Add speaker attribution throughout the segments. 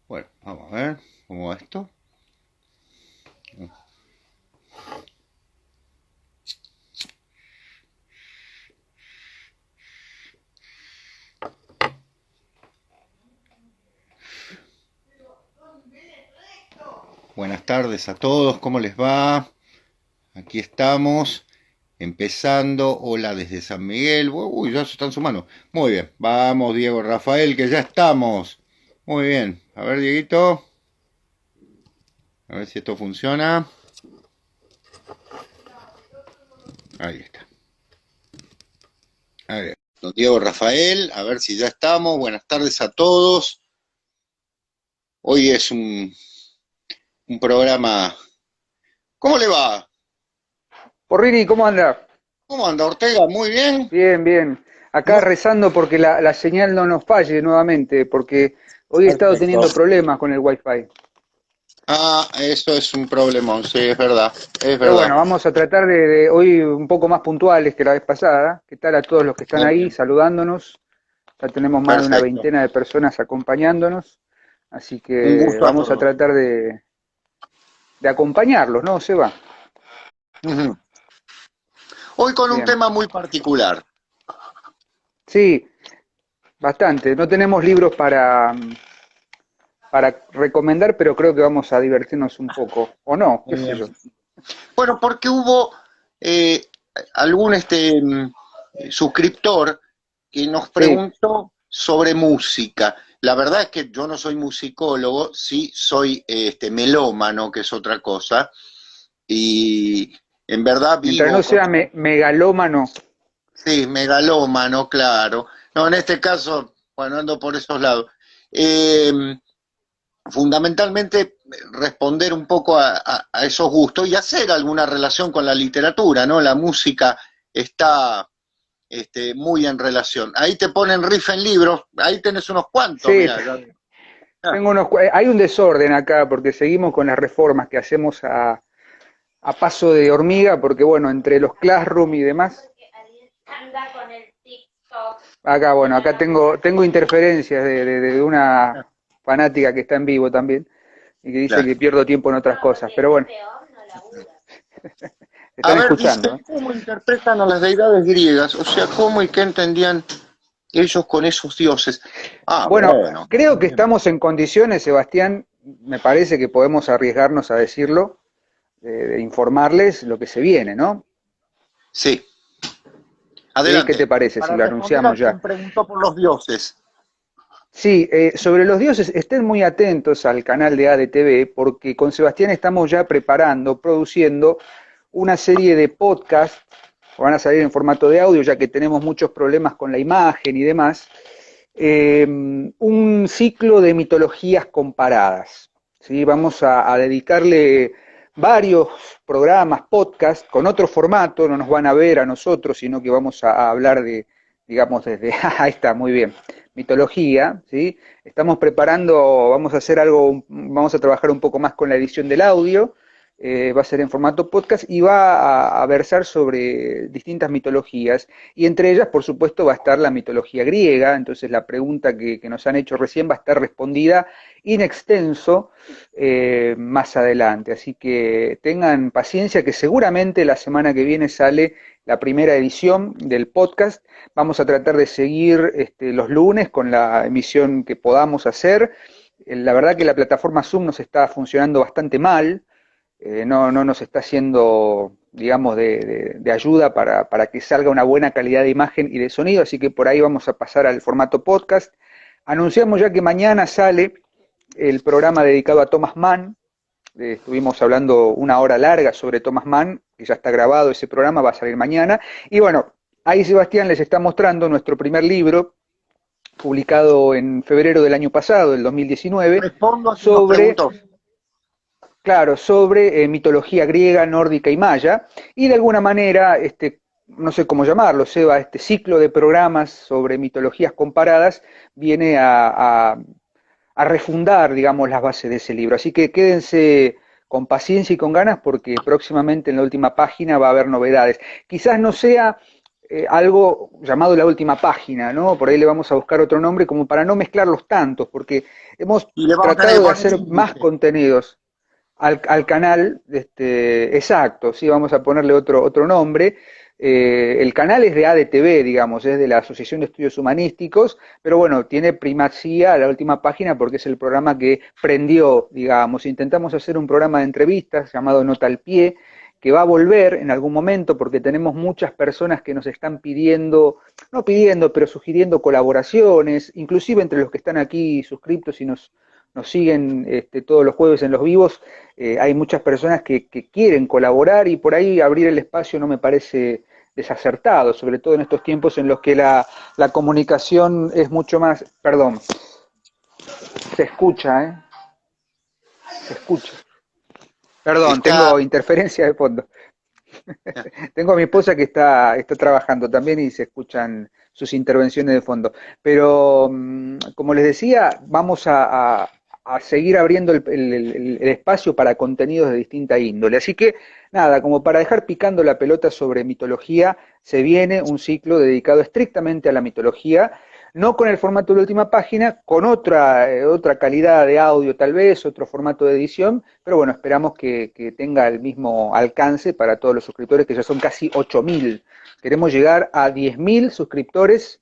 Speaker 1: Bueno, vamos a ver cómo va esto. Buenas tardes a todos, ¿cómo les va? Aquí estamos, empezando. Hola desde San Miguel. Uy, ya se están sumando. Muy bien, vamos Diego Rafael, que ya estamos. Muy bien, a ver Dieguito, a ver si esto funciona. Ahí está. A ver, don Diego Rafael, a ver si ya estamos. Buenas tardes a todos. Hoy es un programa. ¿Cómo le va?
Speaker 2: Porrini, ¿cómo anda?
Speaker 1: ¿Cómo anda Ortega? Muy bien.
Speaker 2: Bien, bien. Acá
Speaker 1: Muy
Speaker 2: rezando porque la señal no nos falle nuevamente, porque hoy he estado
Speaker 1: perfecto.
Speaker 2: teniendo problemas con el Wi-Fi.
Speaker 1: Ah, eso es un problemón, sí, es verdad, es
Speaker 2: Pero
Speaker 1: verdad.
Speaker 2: bueno, vamos a tratar de hoy un poco más puntuales que la vez pasada. ¿Qué tal a todos los que están
Speaker 1: Muy
Speaker 2: ahí
Speaker 1: bien,
Speaker 2: saludándonos? Ya tenemos más de una
Speaker 1: perfecto.
Speaker 2: veintena de personas acompañándonos, así
Speaker 1: Un
Speaker 2: que
Speaker 1: gusto a
Speaker 2: vamos a
Speaker 1: todos.
Speaker 2: tratar de acompañarlos, ¿no, Seba?
Speaker 1: Ujú. Hoy con un
Speaker 2: Bien.
Speaker 1: tema muy particular.
Speaker 2: Sí, bastante. No tenemos libros para recomendar, pero creo que vamos a divertirnos un poco, o no, qué sé
Speaker 1: Eh,
Speaker 2: yo.
Speaker 1: bueno, porque hubo eh, algún suscriptor que nos
Speaker 2: Sí,
Speaker 1: preguntó sobre música. La verdad es que yo no soy musicólogo, sí soy melómano, que es otra cosa, y en verdad
Speaker 2: mientras
Speaker 1: vivo
Speaker 2: no
Speaker 1: con.
Speaker 2: sea megalómano,
Speaker 1: Sí, megalómano, claro. No, en este caso, bueno, ando por esos lados. Eh, Fundamentalmente responder un poco a esos gustos y hacer alguna relación con la literatura, ¿no? La música está muy en relación. Ahí te ponen riff en libros, ahí tenés unos cuantos,
Speaker 2: sí,
Speaker 1: mira.
Speaker 2: tengo hay un desorden acá porque seguimos con las reformas que hacemos a paso de hormiga, porque bueno, entre los classroom y demás, acá bueno, acá tengo interferencias de una fanática que está en vivo también y que dice
Speaker 1: Claro.
Speaker 2: que pierdo tiempo en otras cosas, pero bueno,
Speaker 1: A
Speaker 2: están
Speaker 1: ver,
Speaker 2: escuchando, ¿eh?
Speaker 1: dice, ¿cómo interpretan a las deidades griegas? O sea, ¿cómo y qué entendían ellos con esos dioses? Ah,
Speaker 2: Bueno,
Speaker 1: bueno.
Speaker 2: creo que estamos en condiciones, Sebastián, me parece que podemos arriesgarnos a decirlo, de informarles lo que se viene, ¿no?
Speaker 1: Sí,
Speaker 2: ¿Sí? ¿Qué te
Speaker 1: adelante.
Speaker 2: parece si
Speaker 1: Para
Speaker 2: lo
Speaker 1: responder a
Speaker 2: anunciamos ya?
Speaker 1: quien preguntó por los dioses.
Speaker 2: Sí, sobre los dioses, estén muy atentos al canal de ADTV porque con Sebastián estamos ya preparando, produciendo una serie de podcasts, van a salir en formato de audio ya que tenemos muchos problemas con la imagen y demás, un ciclo de mitologías comparadas. ¿Sí? Vamos a dedicarle varios programas, podcasts, con otro formato, no nos van a ver a nosotros, sino que vamos a hablar de, digamos, desde, ahí está, muy bien, mitología, ¿sí? Estamos preparando, vamos a hacer algo, vamos a trabajar un poco más con la edición del audio, va a ser en formato podcast y va a versar sobre distintas mitologías y entre ellas, por supuesto, va a estar la mitología griega, entonces la pregunta que nos han hecho recién va a estar respondida in extenso más adelante, así que tengan paciencia que seguramente la semana que viene sale la primera edición del podcast. Vamos a tratar de seguir los lunes con la emisión que podamos hacer. La verdad que la plataforma Zoom nos está funcionando bastante mal, no nos está haciendo, digamos, de ayuda para que salga una buena calidad de imagen y de sonido, así que por ahí vamos a pasar al formato podcast. Anunciamos ya que mañana sale el programa dedicado a Thomas Mann. Estuvimos hablando una hora larga sobre Thomas Mann, que ya está grabado ese programa, va a salir mañana. Y bueno, ahí Sebastián les está mostrando nuestro primer libro, publicado en febrero del año pasado, del 2019,
Speaker 1: Respondo a quien nos
Speaker 2: sobre,
Speaker 1: preguntó.
Speaker 2: claro, sobre mitología griega, nórdica y maya, y de alguna manera, no sé cómo llamarlo, Seba, este ciclo de programas sobre mitologías comparadas viene a refundar, digamos, las bases de ese libro. Así que quédense con paciencia y con ganas porque próximamente en la última página va a haber novedades. Quizás no sea algo llamado La Última Página, ¿no? Por ahí le vamos a buscar otro nombre como para no mezclarlos tantos, porque hemos
Speaker 1: Y le vamos a tener que
Speaker 2: tratado de
Speaker 1: poner
Speaker 2: hacer más
Speaker 1: índice.
Speaker 2: contenidos al canal, exacto, sí, vamos a ponerle otro nombre. El canal es de ADTV, digamos, es de la Asociación de Estudios Humanísticos, pero bueno, tiene primacía La Última Página porque es el programa que prendió, digamos. Intentamos hacer un programa de entrevistas llamado Nota al Pie, que va a volver en algún momento porque tenemos muchas personas que nos están pidiendo, no pidiendo, pero sugiriendo colaboraciones, inclusive entre los que están aquí suscriptos y nos siguen todos los jueves en los vivos, hay muchas personas que quieren colaborar y por ahí abrir el espacio no me parece desacertado, sobre todo en estos tiempos en los que la comunicación es mucho más, perdón, se escucha, se escucha. Perdón,
Speaker 1: Está,
Speaker 2: tengo interferencia de fondo. Tengo a mi esposa que está trabajando también y se escuchan sus intervenciones de fondo. Pero, como les decía, vamos a seguir abriendo el espacio para contenidos de distinta índole. Así que, nada, como para dejar picando la pelota sobre mitología, se viene un ciclo dedicado estrictamente a la mitología, no con el formato de la última página, con otra calidad de audio tal vez, otro formato de edición, pero bueno, esperamos que tenga el mismo alcance para todos los suscriptores, que ya son casi 8.000. Queremos llegar a 10.000 suscriptores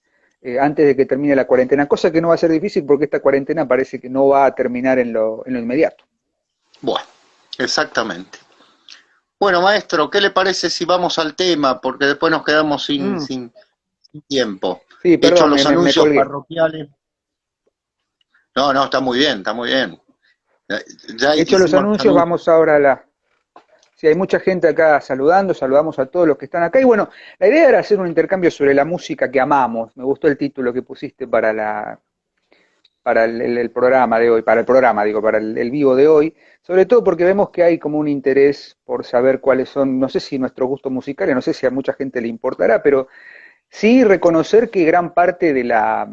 Speaker 2: antes de que termine la cuarentena, cosa que no va a ser difícil porque esta cuarentena parece que no va a terminar en lo inmediato.
Speaker 1: bueno, exactamente. Bueno, maestro, ¿qué le parece si vamos al tema? Porque después nos quedamos
Speaker 2: Mm,
Speaker 1: sin tiempo.
Speaker 2: sí,
Speaker 1: Hecho
Speaker 2: perdón,
Speaker 1: los
Speaker 2: me
Speaker 1: anuncios
Speaker 2: colgué.
Speaker 1: parroquiales. No, no, está muy bien, está muy bien. Ya ya
Speaker 2: Hecho los
Speaker 1: hicimos los
Speaker 2: anuncios,
Speaker 1: anuncios.
Speaker 2: vamos ahora a la... Sí, hay mucha gente acá saludando, saludamos a todos los que están acá. Y bueno, la idea era hacer un intercambio sobre la música que amamos. Me gustó el título que pusiste para el programa de hoy, para el programa, digo, para el vivo de hoy, sobre todo porque vemos que hay como un interés por saber cuáles son, no sé si nuestros gustos musicales, no sé si a mucha gente le importará, pero sí reconocer que gran parte de la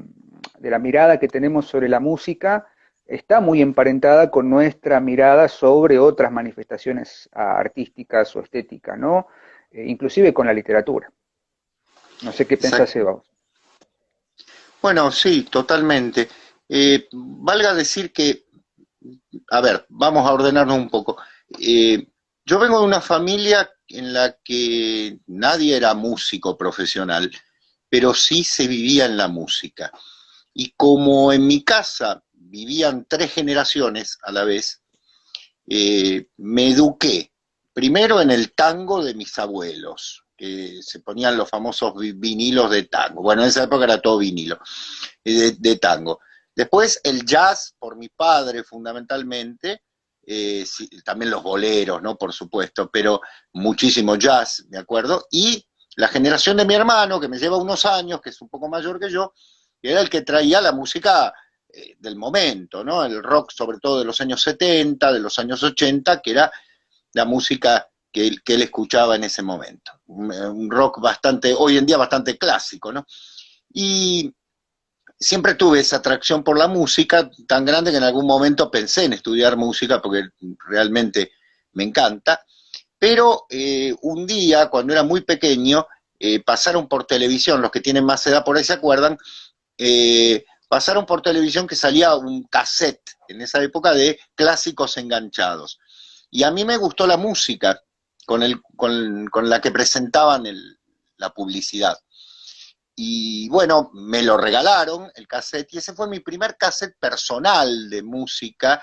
Speaker 2: mirada que tenemos sobre la música está muy emparentada con nuestra mirada sobre otras manifestaciones artísticas o estéticas, ¿no? Inclusive con la literatura. No sé qué pensás,
Speaker 1: Exacto.
Speaker 2: Eva.
Speaker 1: Bueno, sí, totalmente. Valga decir que, a ver, vamos a ordenarnos un poco. Eh, yo vengo de una familia en la que nadie era músico profesional, pero sí se vivía en la música. Y como en mi casa vivían tres generaciones a la vez, me eduqué primero en el tango de mis abuelos, que se ponían los famosos vinilos de tango. Bueno, en esa época era todo vinilo, de tango. Después el jazz, por mi padre fundamentalmente, sí, también los boleros, ¿no? Por supuesto, pero muchísimo jazz, me acuerdo. Y la generación de mi hermano, que me lleva unos años, que es un poco mayor que yo, era el que traía la música del momento, ¿no? El rock sobre todo de los años 70, de los años 80, que era la música que él escuchaba en ese momento. Un rock bastante, hoy en día bastante clásico, ¿no? Y siempre tuve esa atracción por la música tan grande que en algún momento pensé en estudiar música porque realmente me encanta, pero un día, cuando era muy pequeño, pasaron por televisión, los que tienen más edad por ahí se acuerdan, pasaron por televisión que salía un cassette en esa época de clásicos enganchados. Y a mí me gustó la música con la que presentaban la publicidad. Y bueno, me lo regalaron el cassette y ese fue mi primer cassette personal de música.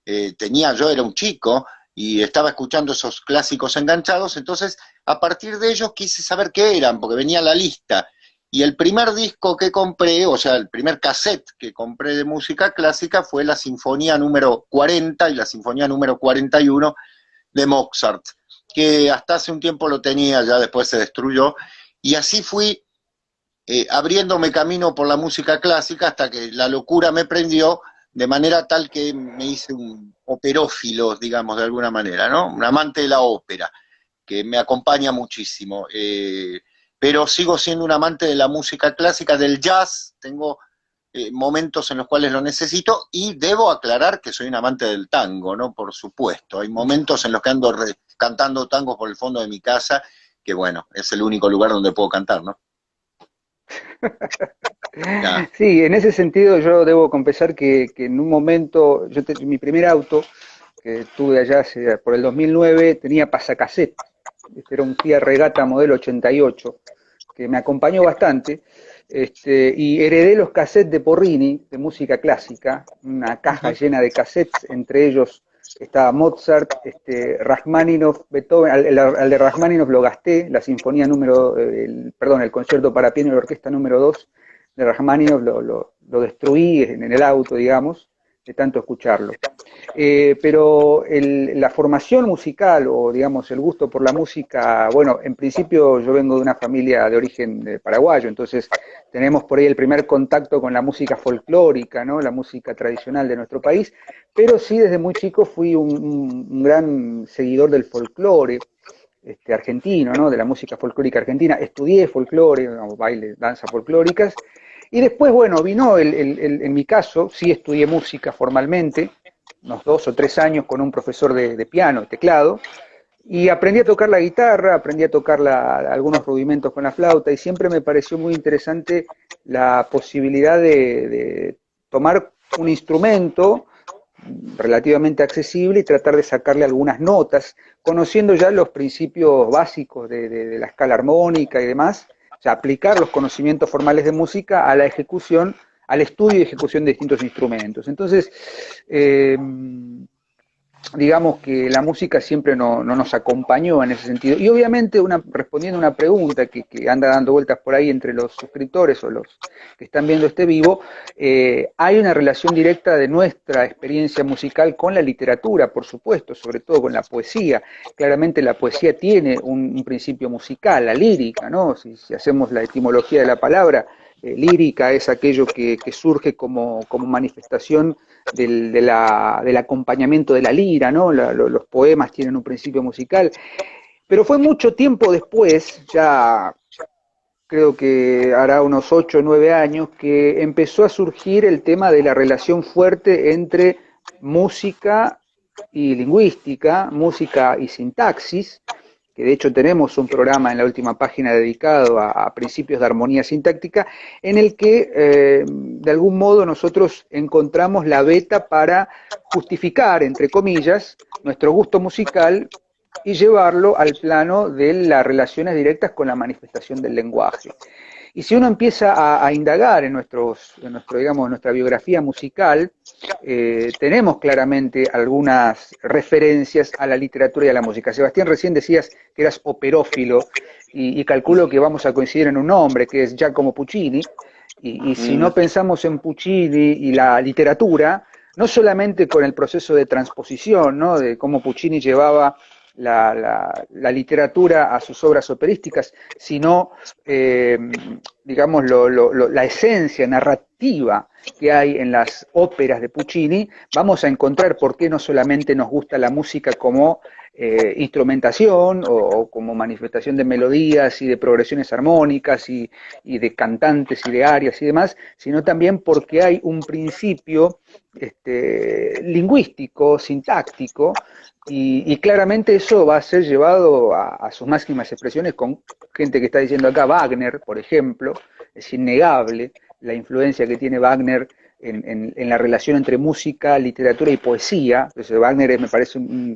Speaker 1: Yo era un chico y estaba escuchando esos clásicos enganchados, entonces a partir de ellos quise saber qué eran, porque venía la lista. Y el primer disco que compré, o sea, el primer cassette que compré de música clásica fue la Sinfonía número 40 y la Sinfonía número 41 de Mozart, que hasta hace un tiempo lo tenía, ya después se destruyó, y así fui abriéndome camino por la música clásica hasta que la locura me prendió de manera tal que me hice un operófilo, digamos, de alguna manera, ¿no? Un amante de la ópera, que me acompaña muchísimo. Pero sigo siendo un amante de la música clásica, del jazz, tengo momentos en los cuales lo necesito y debo aclarar que soy un amante del tango, ¿no? Por supuesto, hay momentos en los que ando cantando tangos por el fondo de mi casa, que bueno, es el único lugar donde puedo cantar, ¿no? Ya.
Speaker 2: Sí, en ese sentido yo debo confesar que en un momento, mi primer auto que tuve allá por el 2009 tenía pasacassette. Este era un Fiat Regata modelo 88 que me acompañó bastante. Y heredé los cassettes de Porrini, de música clásica, una caja
Speaker 1: Ujú.
Speaker 2: llena de cassettes, entre ellos estaba Mozart, Rachmaninoff, Beethoven, al de Rachmaninoff lo gasté, la sinfonía número, perdón, el concierto para piano y la orquesta número 2 de Rachmaninoff lo destruí en el auto, digamos, de tanto escucharlo. Pero la formación musical o digamos el gusto por la música, bueno, en principio yo vengo de una familia de origen paraguayo, entonces tenemos por ahí el primer contacto con la música folclórica, ¿no? La música tradicional de nuestro país, pero sí desde muy chico fui un gran seguidor del folclore. Argentino, ¿no? De la música folclórica argentina, estudié folclore, baile, danzas folclóricas, y después, bueno, vino en mi caso, sí estudié música formalmente, unos 2 o 3 años con un profesor de piano, de teclado, y aprendí a tocar la guitarra, aprendí a tocar algunos rudimentos con la flauta, y siempre me pareció muy interesante la posibilidad de tomar un instrumento relativamente accesible y tratar de sacarle algunas notas, conociendo ya los principios básicos de la escala armónica y demás, o sea, aplicar los conocimientos formales de música a la ejecución, al estudio y ejecución de distintos instrumentos. Entonces, eh, digamos que la música siempre no nos acompañó en ese sentido. Y obviamente, respondiendo a una pregunta que anda dando vueltas por ahí entre los suscriptores o los que están viendo este vivo, hay una relación directa de nuestra experiencia musical con la literatura, por supuesto, sobre todo con la poesía. Claramente la poesía tiene un principio musical, la lírica, ¿no? Si hacemos la etimología de la palabra, lírica es aquello que surge como manifestación del acompañamiento de la lira, ¿no? Los poemas tienen un principio musical, pero fue mucho tiempo después, ya creo que hará unos 8 o 9 años, que empezó a surgir el tema de la relación fuerte entre música y lingüística, música y sintaxis, que de hecho tenemos un programa en la última página dedicado a principios de armonía sintáctica, en el que de algún modo nosotros encontramos la beta para justificar, entre comillas, nuestro gusto musical y llevarlo al plano de las relaciones directas con la manifestación del lenguaje. Y si uno empieza a indagar digamos, nuestra biografía musical, tenemos claramente algunas referencias a la literatura y a la música. Sebastián, recién decías que eras operófilo y calculo que vamos a coincidir en un nombre, que es Giacomo Puccini. Y si
Speaker 1: Mm,
Speaker 2: no pensamos en Puccini y la literatura, no solamente con el proceso de transposición, ¿no? De cómo Puccini llevaba la literatura a sus obras operísticas, sino, digamos, la esencia narrativa que hay en las óperas de Puccini, vamos a encontrar por qué no solamente nos gusta la música como instrumentación o como manifestación de melodías y de progresiones armónicas y de cantantes y de arias y demás, sino también porque hay un principio lingüístico, sintáctico, y claramente eso va a ser llevado a sus máximas expresiones con gente que está diciendo acá, Wagner, por ejemplo, es innegable la influencia que tiene Wagner en la relación entre música, literatura y poesía. Entonces, Wagner me parece un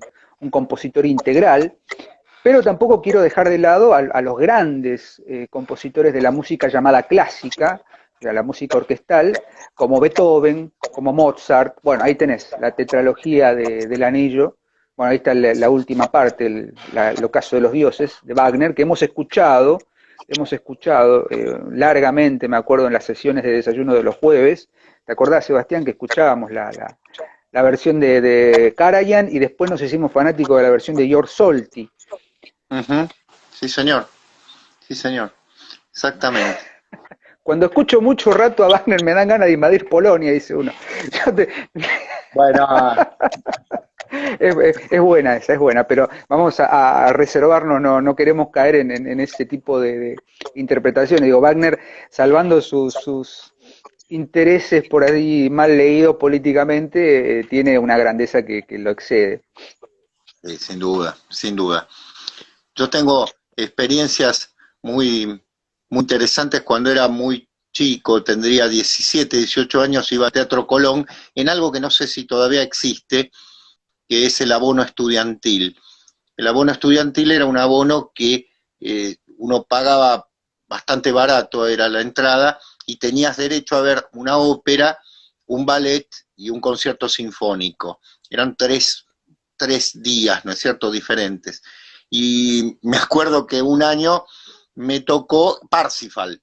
Speaker 2: compositor integral, pero tampoco quiero dejar de lado a los grandes compositores de la música llamada clásica, de la música orquestal, como Beethoven, como Mozart. Bueno, ahí tenés la tetralogía del anillo. Bueno, ahí está la última parte, el ocaso de los dioses, de Wagner, que hemos escuchado largamente, me acuerdo, en las sesiones de desayuno de los jueves. ¿Te acordás, Sebastián, que escuchábamos la versión de Karajan y después nos hicimos fanáticos de la versión de George Solti?
Speaker 1: ujú. Sí, señor. Sí, señor. Exactamente.
Speaker 2: Cuando escucho mucho rato a Wagner me dan ganas de invadir Polonia, dice uno.
Speaker 1: Bueno,
Speaker 2: Es buena esa, es buena, pero vamos a reservarnos, no queremos caer en ese tipo de interpretaciones. Digo, Wagner, salvando sus intereses por ahí mal leídos políticamente, tiene una grandeza que lo excede.
Speaker 1: sin duda, sin duda. Yo tengo experiencias muy, muy interesantes cuando era muy chico, tendría 17, 18 años, iba a Teatro Colón, en algo que no sé si todavía existe, que es el abono estudiantil. El abono estudiantil era un abono que uno pagaba bastante barato, era la entrada, y tenías derecho a ver una ópera, un ballet y un concierto sinfónico. Eran tres días, ¿no es cierto?, diferentes. Y me acuerdo que un año me tocó Parsifal,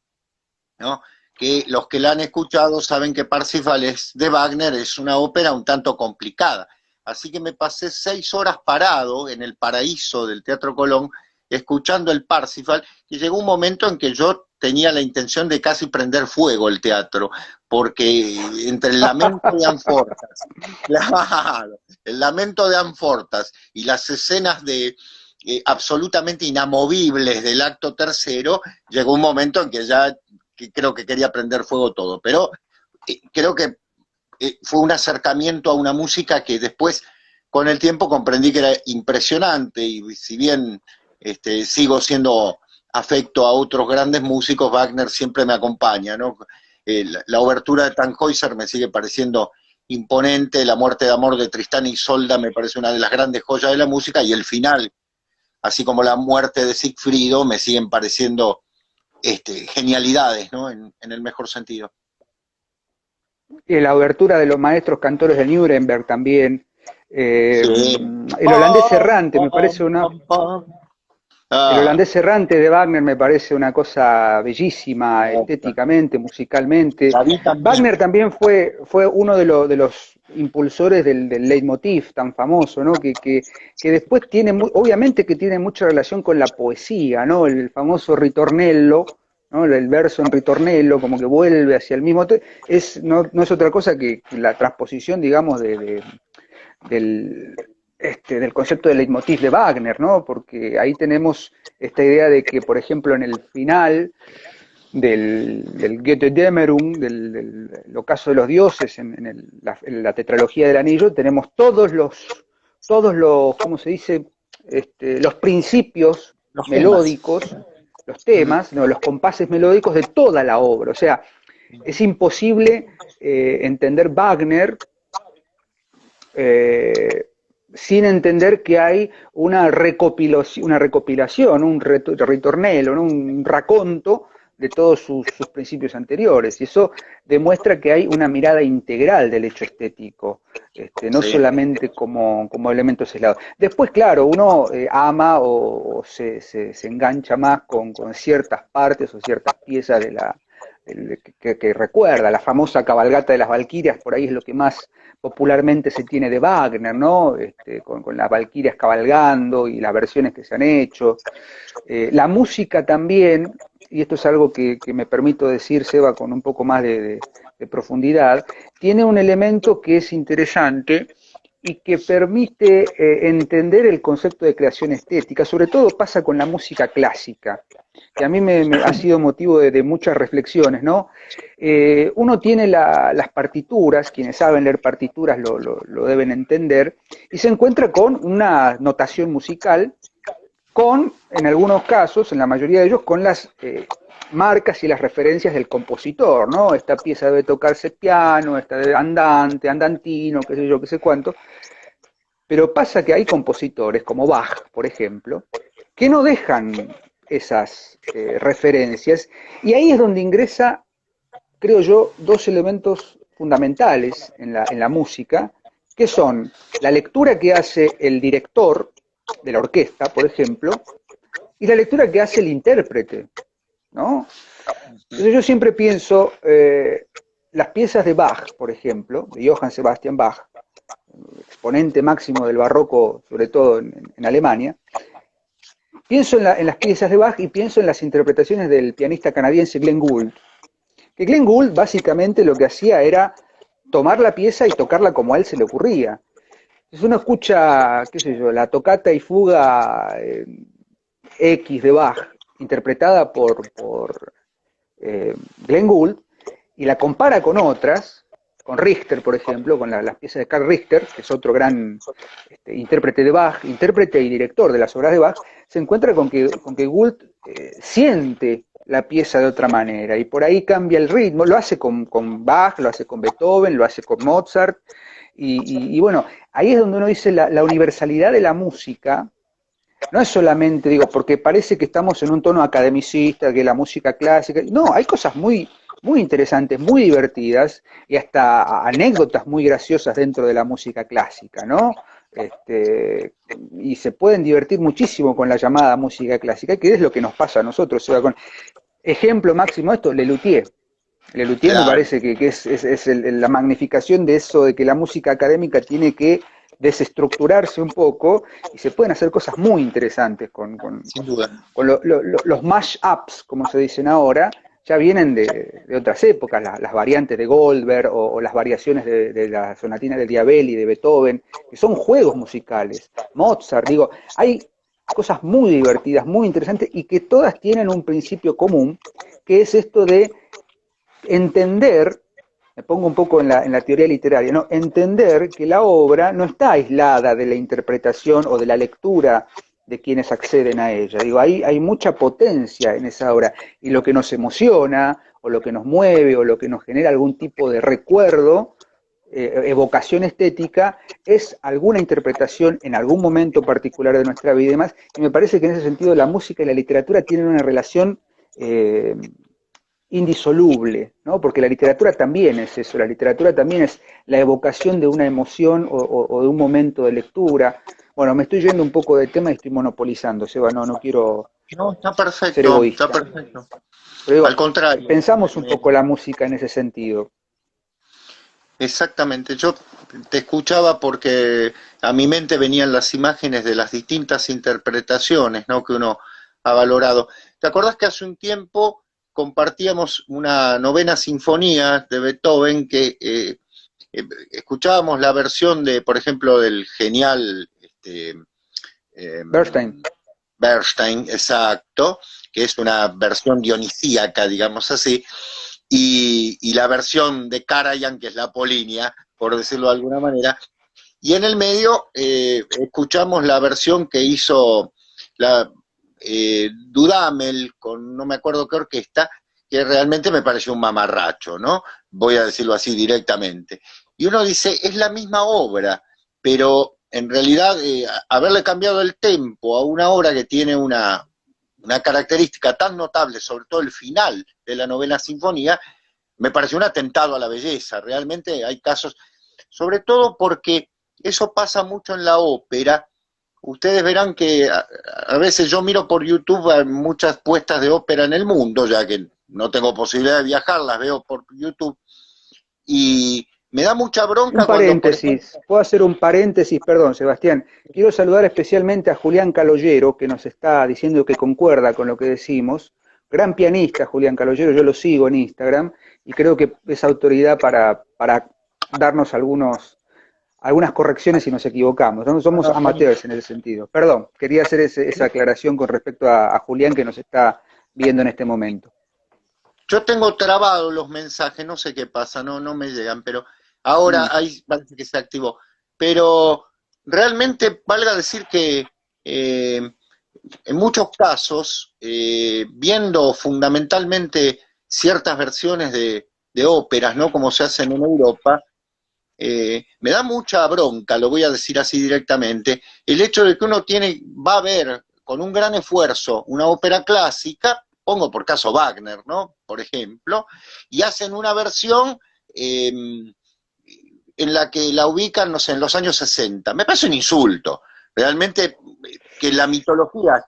Speaker 1: ¿no? Que los que la han escuchado saben que Parsifal es de Wagner, es una ópera un tanto complicada. Así que me pasé 6 horas parado en el paraíso del Teatro Colón, escuchando el Parsifal, y llegó un momento en que yo tenía la intención de casi prender fuego el teatro, porque entre el lamento de Anfortas, claro, el lamento de Anfortas y las escenas de absolutamente inamovibles del acto tercero, llegó un momento en que ya que creo que quería prender fuego todo, pero creo que fue un acercamiento a una música que después, con el tiempo, comprendí que era impresionante, y si bien sigo siendo afecto a otros grandes músicos, Wagner siempre me acompaña, ¿no? La obertura de Tannhäuser me sigue pareciendo imponente, la muerte de amor de Tristán y Isolda me parece una de las grandes joyas de la música, y el final, así como la muerte de Sigfrido, me siguen pareciendo genialidades, ¿no? En el mejor sentido.
Speaker 2: Y la obertura de los maestros cantores de Nuremberg también.
Speaker 1: Sí.
Speaker 2: El holandés errante me parece una. El
Speaker 1: Ah,
Speaker 2: holandés errante de Wagner me parece una cosa bellísima, estéticamente, musicalmente.
Speaker 1: la vi también.
Speaker 2: Wagner también fue uno de los impulsores del leitmotiv tan famoso, ¿no? Que después tiene, obviamente que tiene mucha relación con la poesía, ¿no? El famoso ritornello, ¿no? El verso en ritornello, como que vuelve hacia el mismo. No es otra cosa que la transposición, digamos, del, del concepto del leitmotiv de Wagner, ¿no? Porque ahí tenemos esta idea de que, por ejemplo, en el final del Götterdämmerung, del ocaso de los dioses, en la tetralogía del anillo, tenemos todos los, ¿cómo se dice? Los principios
Speaker 1: Los temas.
Speaker 2: melódicos, los temas, no, los compases melódicos de toda la obra. O sea, es imposible entender Wagner eh, sin entender que hay una recopilación, un ritornello, ¿no? Un raconto de todos sus principios anteriores. Y eso demuestra que hay una mirada integral del hecho estético, no
Speaker 1: Sí.
Speaker 2: solamente como elementos aislados. Después, claro, uno ama o se engancha más con ciertas partes o ciertas piezas que recuerda. La famosa cabalgata de las Valquirias, por ahí es lo que más popularmente se tiene de Wagner, ¿no? Con las Valquirias cabalgando y las versiones que se han hecho. La música también, y esto es algo que me permito decir, Seba, con un poco más de profundidad, tiene un elemento que es interesante y que permite entender el concepto de creación estética. Sobre todo pasa con la música clásica, que a mí me ha sido motivo de muchas reflexiones, ¿no? Uno tiene las partituras, quienes saben leer partituras lo deben entender, y se encuentra con una notación musical, en algunos casos, en la mayoría de ellos, con las marcas y las referencias del compositor, ¿no? Esta pieza debe tocarse piano, esta de andante, andantino, qué sé yo, qué sé cuánto. Pero pasa que hay compositores, como Bach, por ejemplo, que no dejan esas referencias, y ahí es donde ingresa, creo yo, dos elementos fundamentales en la música, que son la lectura que hace el director de la orquesta, por ejemplo, y la lectura que hace el intérprete, ¿no? Entonces yo siempre pienso, las piezas de Bach, por ejemplo, de Johann Sebastian Bach, exponente máximo del barroco, sobre todo en Alemania, pienso en las piezas de Bach y pienso en las interpretaciones del pianista canadiense Glenn Gould, que Glenn Gould básicamente lo que hacía era tomar la pieza y tocarla como a él se le ocurría. Si uno escucha, qué sé yo, la tocata y fuga X de Bach, interpretada por Glenn Gould, y la compara con otras, con Richter, por ejemplo, con las piezas de Karl Richter, que es otro gran intérprete de Bach, intérprete y director de las obras de Bach, se encuentra con que Gould siente la pieza de otra manera, y por ahí cambia el ritmo, lo hace con Bach, lo hace con Beethoven, lo hace con Mozart, y bueno, ahí es donde uno dice la universalidad de la música. No es solamente, digo, porque parece que estamos en un tono academicista, que la música clásica. No, hay cosas muy interesantes, muy divertidas y hasta anécdotas muy graciosas dentro de la música clásica, ¿no? Y se pueden divertir muchísimo con la llamada música clásica, que es lo que nos pasa a nosotros. O sea, con ejemplo máximo de esto, Lelutier. Lelutier me
Speaker 1: Claro,
Speaker 2: parece que es la magnificación de eso, de que la música académica tiene que desestructurarse un poco y se pueden hacer cosas muy interesantes
Speaker 1: sin duda.
Speaker 2: con los mash-ups, como se dicen ahora, ya vienen de otras épocas, las variantes de Goldberg o las variaciones de la sonatina de Diabelli, de Beethoven, que son juegos musicales. Mozart, digo, hay cosas muy divertidas, muy interesantes y que todas tienen un principio común, que es esto de entender, me pongo un poco en la teoría literaria, ¿no? Entender que la obra no está aislada de la interpretación o de la lectura de quienes acceden a ella. Digo, hay mucha potencia en esa obra y lo que nos emociona o lo que nos mueve o lo que nos genera algún tipo de recuerdo, evocación estética, es alguna interpretación en algún momento particular de nuestra vida y demás. Y me parece que en ese sentido la música y la literatura tienen una relación indisoluble, ¿no? Porque la literatura también es eso, la literatura también es la evocación de una emoción o de un momento de lectura. Bueno, me estoy yendo un poco de tema y estoy monopolizando, Seba, no quiero
Speaker 1: No,
Speaker 2: ser
Speaker 1: está
Speaker 2: egoísta.
Speaker 1: perfecto.
Speaker 2: Pero
Speaker 1: Al
Speaker 2: digo,
Speaker 1: contrario,
Speaker 2: pensamos un poco la música en ese sentido.
Speaker 1: exactamente. Yo te escuchaba porque a mi mente venían las imágenes de las distintas interpretaciones, ¿no?, que uno ha valorado. ¿Te acordás que hace un tiempo compartíamos una novena sinfonía de Beethoven que escuchábamos la versión de, por ejemplo, del genial eh,
Speaker 2: Bernstein,
Speaker 1: Bernstein, exacto, que es una versión dionisíaca, digamos así, y la versión de Karajan, que es la Polinia, por decirlo de alguna manera, y en el medio escuchamos la versión que hizo la Dudamel con no me acuerdo qué orquesta, que realmente me pareció un mamarracho, ¿no? Voy a decirlo así directamente. Y uno dice, es la misma obra, pero en realidad haberle cambiado el tempo a una obra que tiene una característica tan notable, sobre todo el final de la novena sinfonía, me pareció un atentado a la belleza. Realmente hay casos, sobre todo porque eso pasa mucho en la ópera. Ustedes verán que a veces yo miro por YouTube muchas puestas de ópera en el mundo, ya que no tengo posibilidad de viajar, las veo por YouTube, y me da mucha
Speaker 2: un
Speaker 1: bronca cuando, por ejemplo,
Speaker 2: paréntesis, puedo hacer un paréntesis, perdón, Sebastián. Quiero saludar especialmente a Julián Caloyero, que nos está diciendo que concuerda con lo que decimos. Gran pianista, Julián Caloyero, yo lo sigo en Instagram y creo que es autoridad para darnos algunas correcciones si nos equivocamos. No somos amateurs en ese sentido. Perdón, quería hacer esa aclaración con respecto a Julián que nos está viendo en este momento.
Speaker 1: yo tengo trabado los mensajes, no sé qué pasa, no me llegan, pero ahora
Speaker 2: Mm.
Speaker 1: ahí parece que se activó. Pero realmente valga decir que en muchos casos, viendo fundamentalmente ciertas versiones de óperas, ¿no?, como se hacen en Europa, me da mucha bronca, lo voy a decir así directamente, el hecho de que uno va a ver con un gran esfuerzo una ópera clásica, pongo por caso Wagner, ¿no?, por ejemplo, y hacen una versión en la que la ubican, no sé, en los años 60. Me parece un insulto. Realmente que la mitología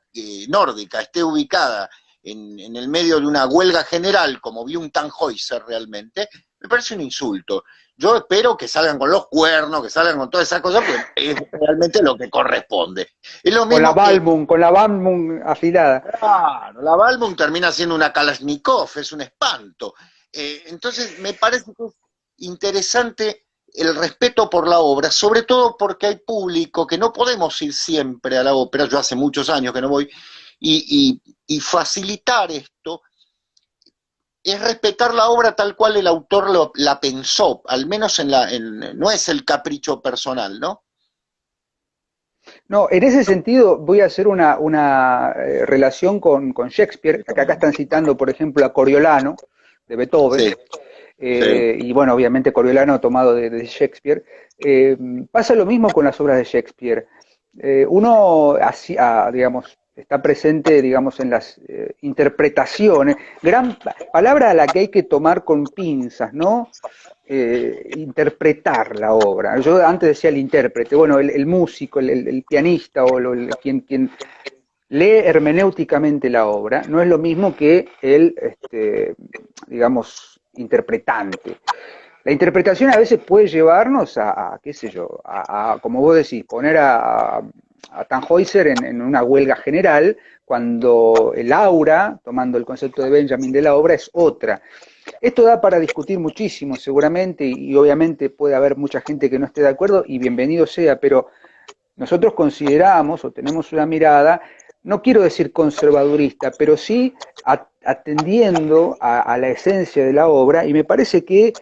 Speaker 1: nórdica esté ubicada en el medio de una huelga general, como vio un Tannhäuser realmente, me parece un insulto. Yo espero que salgan con los cuernos, que salgan con todas esas cosas, porque es realmente lo que corresponde. Es lo mismo que,
Speaker 2: Con la Balmung afilada.
Speaker 1: claro, la Balmung termina siendo una Kalashnikov, es un espanto. Entonces, me parece que es interesante el respeto por la obra, sobre todo porque hay público que no podemos ir siempre a la ópera, yo hace muchos años que no voy, y facilitar esto es respetar la obra tal cual el autor la pensó, al menos no es el capricho personal, ¿no?
Speaker 2: No, en ese sentido voy a hacer una relación con Shakespeare, que acá están citando, por ejemplo, a Coriolano, de Beethoven,
Speaker 1: Sí, sí.
Speaker 2: y bueno, obviamente Coriolano tomado de Shakespeare. Eh, Pasa lo mismo con las obras de Shakespeare. Uno, así, digamos, está presente, digamos, en las interpretaciones, gran palabra a la que hay que tomar con pinzas, ¿no? Interpretar la obra. Yo antes decía el intérprete, bueno, el músico, el pianista o quien lee hermenéuticamente la obra, no es lo mismo que el, digamos, interpretante. La interpretación a veces puede llevarnos qué sé yo, como vos decís, poner a Tannhäuser en una huelga general, cuando el aura, tomando el concepto de Benjamin de la obra, es otra. Esto da para discutir muchísimo, seguramente, y obviamente puede haber mucha gente que no esté de acuerdo, y bienvenido sea, pero nosotros consideramos o tenemos una mirada, no quiero decir conservadurista, pero sí atendiendo a la esencia de la obra, y me parece que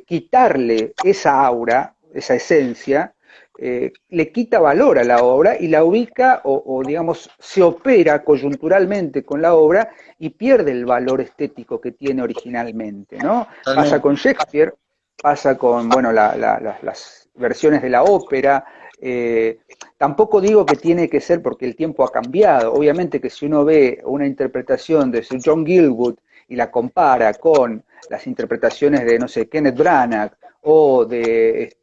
Speaker 2: quitarle esa aura, esa esencia, le quita valor a la obra y la ubica digamos, se opera coyunturalmente con la obra y pierde el valor estético que tiene originalmente, ¿no? Pasa
Speaker 1: Totalmente.
Speaker 2: con Shakespeare, pasa con, bueno, las versiones de la ópera, tampoco digo que tiene que ser porque el tiempo ha cambiado. Obviamente que si uno ve una interpretación de Sir John Gielgud y la compara con las interpretaciones de, no sé, Kenneth Branagh o de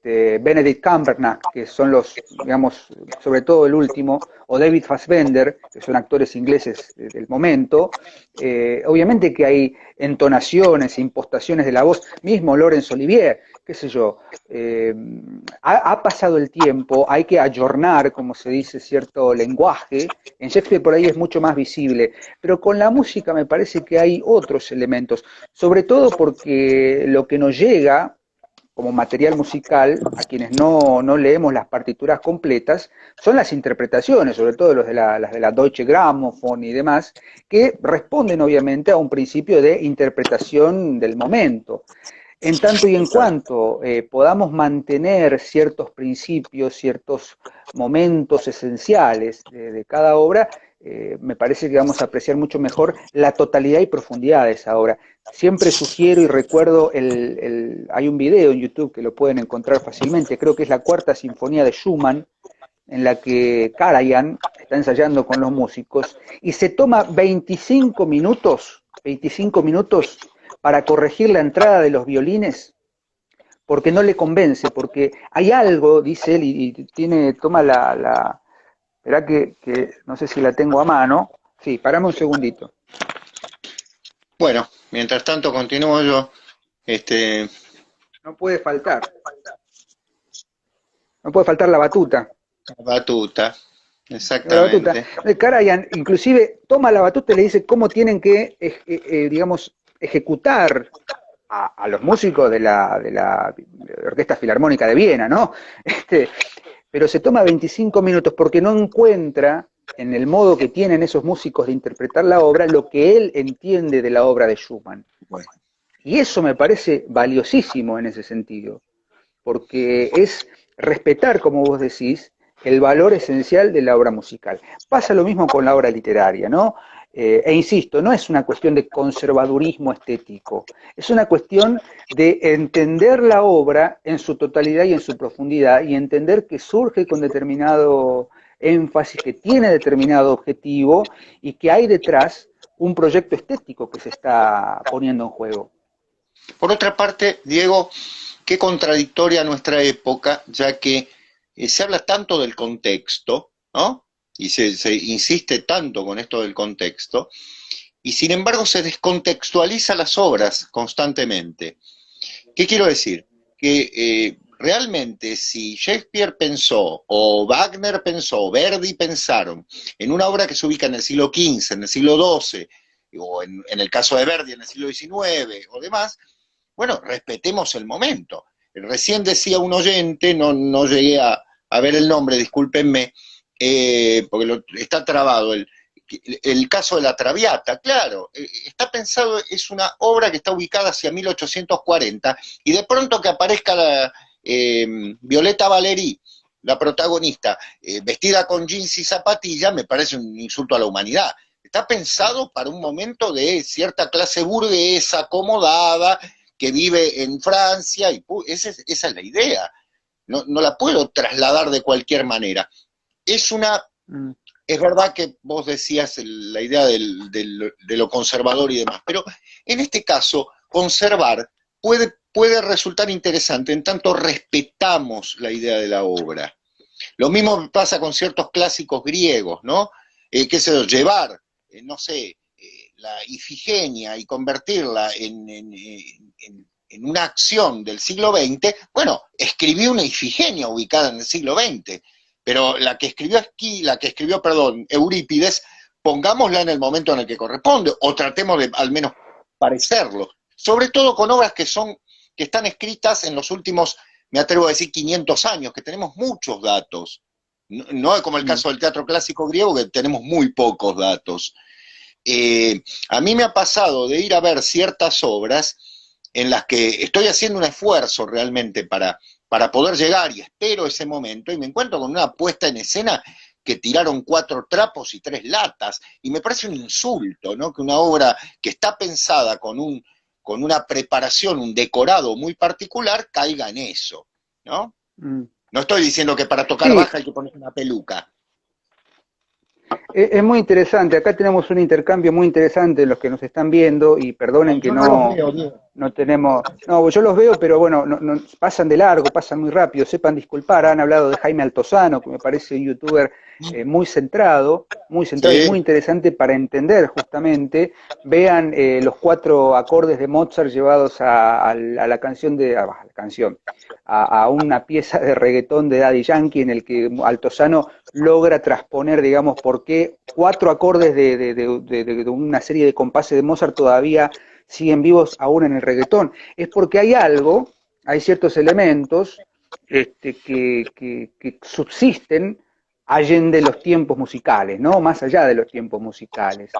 Speaker 2: Benedict Cumberbatch, que son los, digamos, sobre todo el último, o David Fassbender, que son actores ingleses del momento, obviamente que hay entonaciones, impostaciones de la voz, mismo Laurence Olivier, qué sé yo, ha pasado el tiempo, hay que ayornar, como se dice, cierto lenguaje. En Shakespeare por ahí es mucho más visible, pero con la música me parece que hay otros elementos, sobre todo porque lo que nos llega como material musical, a quienes no leemos las partituras completas, son las interpretaciones, sobre todo las de la Deutsche Grammophon y demás, que responden obviamente a un principio de interpretación del momento. En tanto y en cuanto podamos mantener ciertos principios, ciertos momentos esenciales de cada obra, me parece que vamos a apreciar mucho mejor la totalidad y profundidad de esa obra. Siempre sugiero y recuerdo, hay un video en YouTube que lo pueden encontrar fácilmente, creo que es la Cuarta Sinfonía de Schumann, en la que Karajan está ensayando con los músicos y se toma 25 minutos para corregir la entrada de los violines porque no le convence, porque hay algo, dice él, y toma verá que no sé si la tengo a mano. Sí, parame un segundito.
Speaker 1: Bueno, mientras tanto continúo yo. Este,
Speaker 2: No puede faltar, no puede faltar la batuta.
Speaker 1: batuta,
Speaker 2: La batuta.
Speaker 1: exactamente.
Speaker 2: Karajan inclusive toma la batuta y le dice cómo tienen que, digamos, ejecutar a los músicos de la Orquesta Filarmónica de Viena, ¿no? Este, pero se toma 25 minutos porque no encuentra en el modo que tienen esos músicos de interpretar la obra lo que él entiende de la obra de Schumann.
Speaker 1: Bueno,
Speaker 2: Y eso me parece valiosísimo en ese sentido, porque es respetar, como vos decís, el valor esencial de la obra musical. Pasa lo mismo con la obra literaria, ¿no? E insisto, no es una cuestión de conservadurismo estético, es una cuestión de entender la obra en su totalidad y en su profundidad y entender que surge con determinado énfasis, que tiene determinado objetivo y que hay detrás un proyecto estético que se está poniendo en juego.
Speaker 1: por otra parte, Diego, qué contradictoria nuestra época, ya que se habla tanto del contexto, ¿no? Y se insiste tanto con esto del contexto, y sin embargo se descontextualiza las obras constantemente. ¿Qué quiero decir? Que realmente si Shakespeare pensó, o Wagner pensó, o Verdi pensaron en una obra que se ubica en el siglo XV, en el siglo XII, o en el caso de Verdi en el siglo XIX o demás, bueno, respetemos el momento. Recién decía un oyente, no llegué a ver el nombre, discúlpenme, porque está trabado el caso de la Traviata, claro, está pensado, es una obra que está ubicada hacia 1840, y de pronto que aparezca Violeta Valerí la protagonista vestida con jeans y zapatillas, me parece un insulto a la humanidad. Está pensado para un momento de cierta clase burguesa, acomodada, que vive en Francia, y esa es la idea. No la puedo trasladar de cualquier manera. Es una
Speaker 2: mm,
Speaker 1: es verdad que vos decías la idea de lo conservador y demás, pero en este caso, conservar puede resultar interesante en tanto respetamos la idea de la obra. Lo mismo pasa con ciertos clásicos griegos, ¿no? Qué sé yo, llevar, no sé, la Ifigenia y convertirla en una acción del siglo XX, bueno, escribí una Ifigenia ubicada en el siglo XX, pero la que escribió aquí, perdón, Eurípides, pongámosla en el momento en el que corresponde, o tratemos de al menos parecerlo, sobre todo con obras que están escritas en los últimos, me atrevo a decir, 500 años, que tenemos muchos datos. No es como el
Speaker 2: mm.
Speaker 1: caso del teatro clásico griego, que tenemos muy pocos datos. A mí me ha pasado de ir a ver ciertas obras en las que estoy haciendo un esfuerzo realmente para poder llegar y espero ese momento y me encuentro con una puesta en escena que tiraron 4 trapos y 3 latas y me parece un insulto, ¿no? Que una obra que está pensada con una preparación, un decorado muy particular caiga en eso, ¿no?
Speaker 2: Mm.
Speaker 1: No estoy diciendo que para tocar
Speaker 2: Sí,
Speaker 1: baja hay que poner una peluca.
Speaker 2: es muy interesante. Acá tenemos un intercambio muy interesante los que nos están viendo y perdonen que
Speaker 1: Yo no los veo, Diego.
Speaker 2: no tenemos, no, yo los veo, pero bueno, pasan de largo, pasan muy rápido, sepan disculpar. Han hablado de Jaime Altozano, que me parece un youtuber muy centrado y
Speaker 1: Sí,
Speaker 2: muy interesante para entender justamente. Vean los 4 acordes de Mozart llevados a la canción a una pieza de reggaetón de Daddy Yankee en el que Altozano logra transponer, digamos, por qué 4 acordes de una serie de compases de Mozart todavía siguen vivos aún en el reggaetón. Es porque hay ciertos elementos que subsisten allende los tiempos musicales, ¿no? Más allá de los tiempos musicales.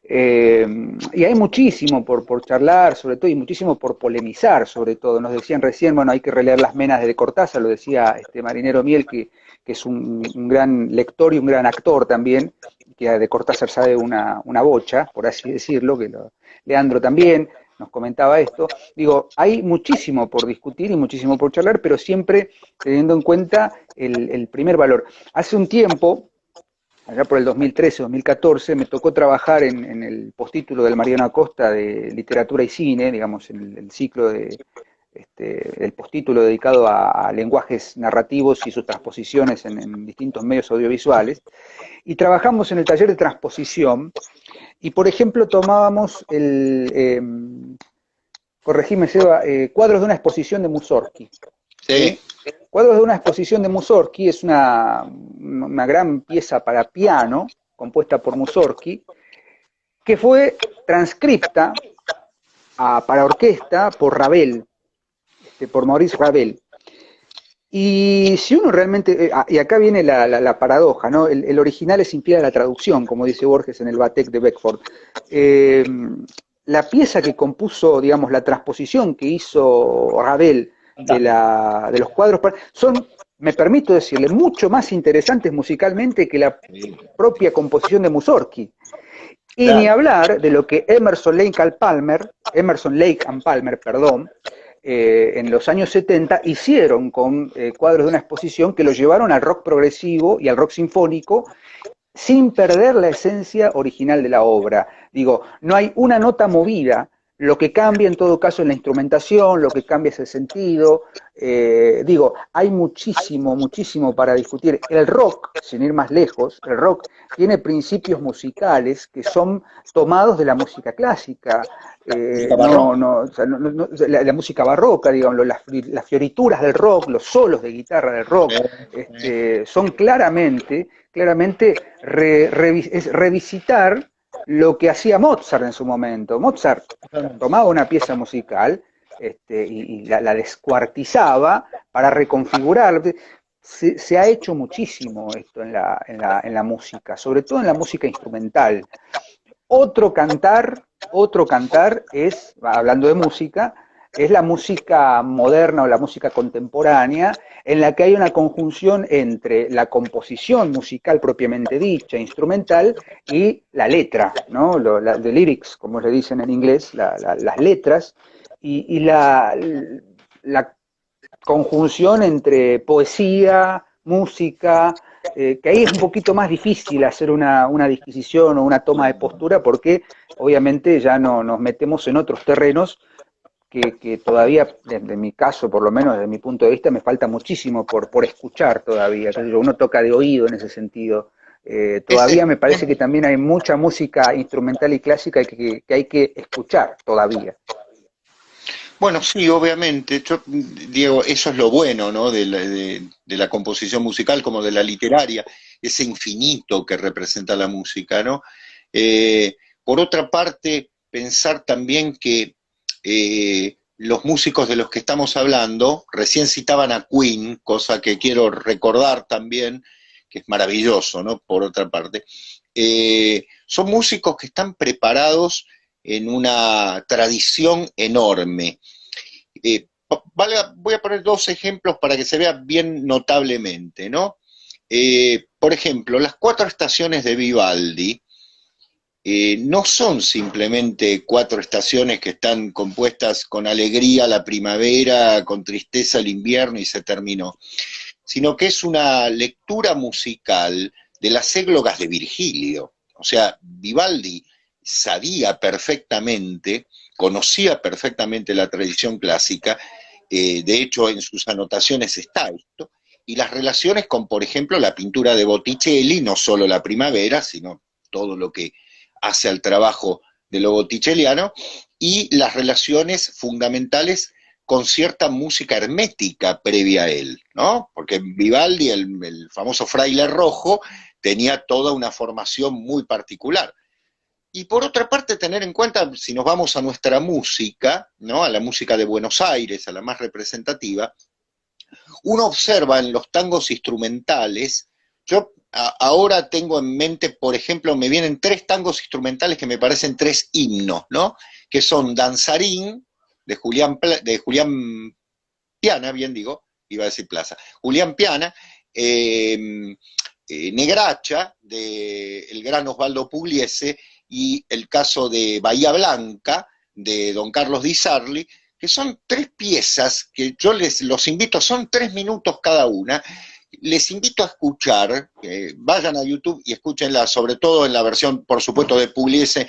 Speaker 2: Eh, y hay muchísimo por charlar, sobre todo, y muchísimo por polemizar, sobre todo. Nos decían recién, bueno, hay que releer las menas de Cortázar, lo decía este Marinero Miel, que es un gran lector y un gran actor también, que de Cortázar sabe una bocha, por así decirlo, Leandro también nos comentaba esto. Digo, hay muchísimo por discutir y muchísimo por charlar, pero siempre teniendo en cuenta el primer valor. Hace un tiempo, allá por el 2013-2014, me tocó trabajar en el postítulo del Mariano Acosta de Literatura y Cine, digamos, en el ciclo el postítulo dedicado a lenguajes narrativos y sus transposiciones en distintos medios audiovisuales, y trabajamos en el taller de transposición, y por ejemplo tomábamos corregime Seba, cuadros de una exposición de Mussorgsky,
Speaker 1: sí.
Speaker 2: ¿sí? Cuadros de una exposición de Mussorgsky es una gran pieza para piano, compuesta por Mussorgsky, que fue transcripta para orquesta por Ravel, por Maurice Ravel. Y si uno realmente, y acá viene la paradoja, ¿no? El original es infiel a la traducción, como dice Borges en el Batec de Beckford. Eh, la pieza que compuso, digamos, la transposición que hizo Ravel de los cuadros, son, me permito decirle, mucho más interesantes musicalmente que la propia composición de Mussorgsky. Y ni
Speaker 1: Claro.
Speaker 2: hablar de lo que Emerson, Lake and Palmer, perdón, en los años 70 hicieron con cuadros de una exposición que lo llevaron al rock progresivo y al rock sinfónico sin perder la esencia original de la obra. Digo, no hay una nota movida, lo que cambia en todo caso en la instrumentación, lo que cambia es el sentido. Digo, hay muchísimo para discutir. El rock, sin ir más lejos, el rock tiene principios musicales que son tomados de la música clásica.
Speaker 1: Música barroca.
Speaker 2: La música barroca, digamos, las fiorituras del rock, los solos de guitarra del rock, son claramente es revisitar lo que hacía Mozart en su momento. Mozart tomaba una pieza musical y la descuartizaba para reconfigurar. Se ha hecho muchísimo esto en la música, sobre todo en la música instrumental. Otro cantar es, hablando de música, es la música moderna o la música contemporánea, en la que hay una conjunción entre la composición musical propiamente dicha, instrumental, y la letra, ¿no? The lyrics, como le dicen en inglés, las letras, y la conjunción entre poesía, música, que ahí es un poquito más difícil hacer una disquisición o una toma de postura porque obviamente ya no nos metemos en otros terrenos que todavía, desde mi caso, por lo menos desde mi punto de vista, me falta muchísimo por escuchar todavía. Entonces, uno toca de oído en ese sentido. Todavía
Speaker 1: Ese,
Speaker 2: me parece que también hay mucha música instrumental y clásica que hay que escuchar todavía.
Speaker 1: bueno, sí, obviamente. Yo, Diego, eso es lo bueno, ¿no? De la composición musical como de la literaria, ese infinito que representa la música, ¿no? Por otra parte, pensar también que los músicos de los que estamos hablando, recién citaban a Queen, cosa que quiero recordar también, que es maravilloso, ¿no? Por otra parte, son músicos que están preparados en una tradición enorme. Voy a poner dos ejemplos para que se vea bien notablemente, ¿no? Por ejemplo, las cuatro estaciones de Vivaldi no son simplemente cuatro estaciones que están compuestas con alegría la primavera, con tristeza el invierno y se terminó, sino que es una lectura musical de las églogas de Virgilio. O sea, Vivaldi sabía perfectamente, conocía perfectamente la tradición clásica, de hecho en sus anotaciones está esto, y las relaciones con, por ejemplo, la pintura de Botticelli, no solo la primavera, sino todo lo que hace al trabajo de lo botticelliano, y las relaciones fundamentales con cierta música hermética previa a él, ¿no? Porque Vivaldi, el famoso fraile rojo, tenía toda una formación muy particular. Y por otra parte, tener en cuenta, si nos vamos a nuestra música, ¿no? A la música de Buenos Aires, a la más representativa, uno observa en los tangos instrumentales, yo ahora tengo en mente, por ejemplo, me vienen tres tangos instrumentales que me parecen tres himnos, ¿no? Que son Danzarín, de Julián Piana, bien digo, iba a decir Plaza, Julián Piana, Negracha, de el gran Osvaldo Pugliese, y el caso de Bahía Blanca, de don Carlos Di Sarli, que son tres piezas que yo los invito, son 3 minutos cada una, les invito a escuchar, vayan a YouTube y escúchenla, sobre todo en la versión, por supuesto, de Pugliese,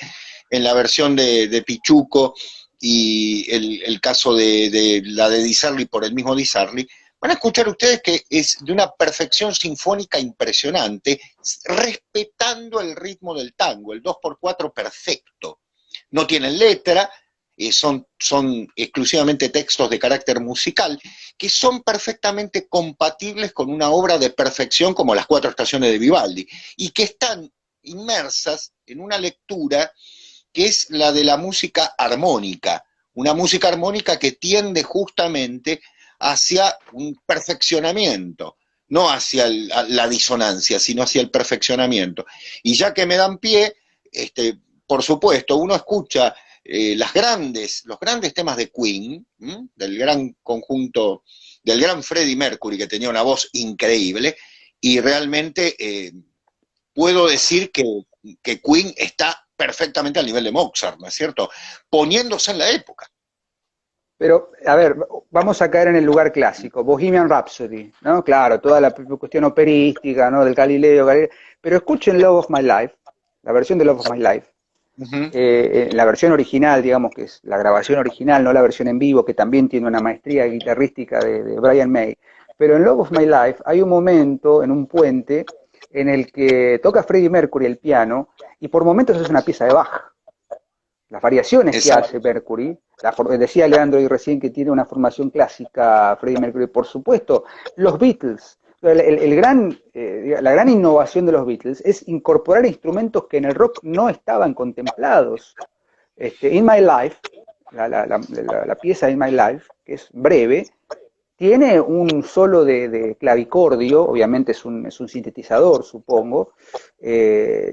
Speaker 1: en la versión de Pichuco, y el caso de la de Di Sarli por el mismo Di Sarli, van a escuchar ustedes que es de una perfección sinfónica impresionante, respetando el ritmo del tango, el 2x4 perfecto. No tienen letra, son exclusivamente textos de carácter musical, que son perfectamente compatibles con una obra de perfección como las cuatro estaciones de Vivaldi, y que están inmersas en una lectura que es la de la música armónica, una música armónica que tiende justamente hacia un perfeccionamiento, no hacia la disonancia, sino hacia el perfeccionamiento. Y ya que me dan pie, por supuesto, uno escucha los grandes temas de Queen, del gran conjunto, del gran Freddie Mercury, que tenía una voz increíble, y realmente puedo decir que Queen está perfectamente al nivel de Mozart, ¿no es cierto? Poniéndose en la época.
Speaker 2: Pero, a ver, vamos a caer en el lugar clásico, Bohemian Rhapsody, ¿no? Claro, toda la cuestión operística, ¿no? Del Galileo, pero escuchen Love of My Life, la versión de Love of My Life,
Speaker 1: Uh-huh.
Speaker 2: la versión original, digamos que es la grabación original, no la versión en vivo, que también tiene una maestría guitarrística de Brian May. Pero en Love of My Life hay un momento en un puente en el que toca Freddie Mercury el piano y por momentos es una pieza de Bach. Las variaciones que
Speaker 1: Exacto.
Speaker 2: hace Mercury, decía Leandro y recién que tiene una formación clásica Freddie Mercury, por supuesto, los Beatles, la gran innovación de los Beatles es incorporar instrumentos que en el rock no estaban contemplados. In My Life, la pieza In My Life, que es breve, tiene un solo de clavicordio, obviamente es un sintetizador, supongo,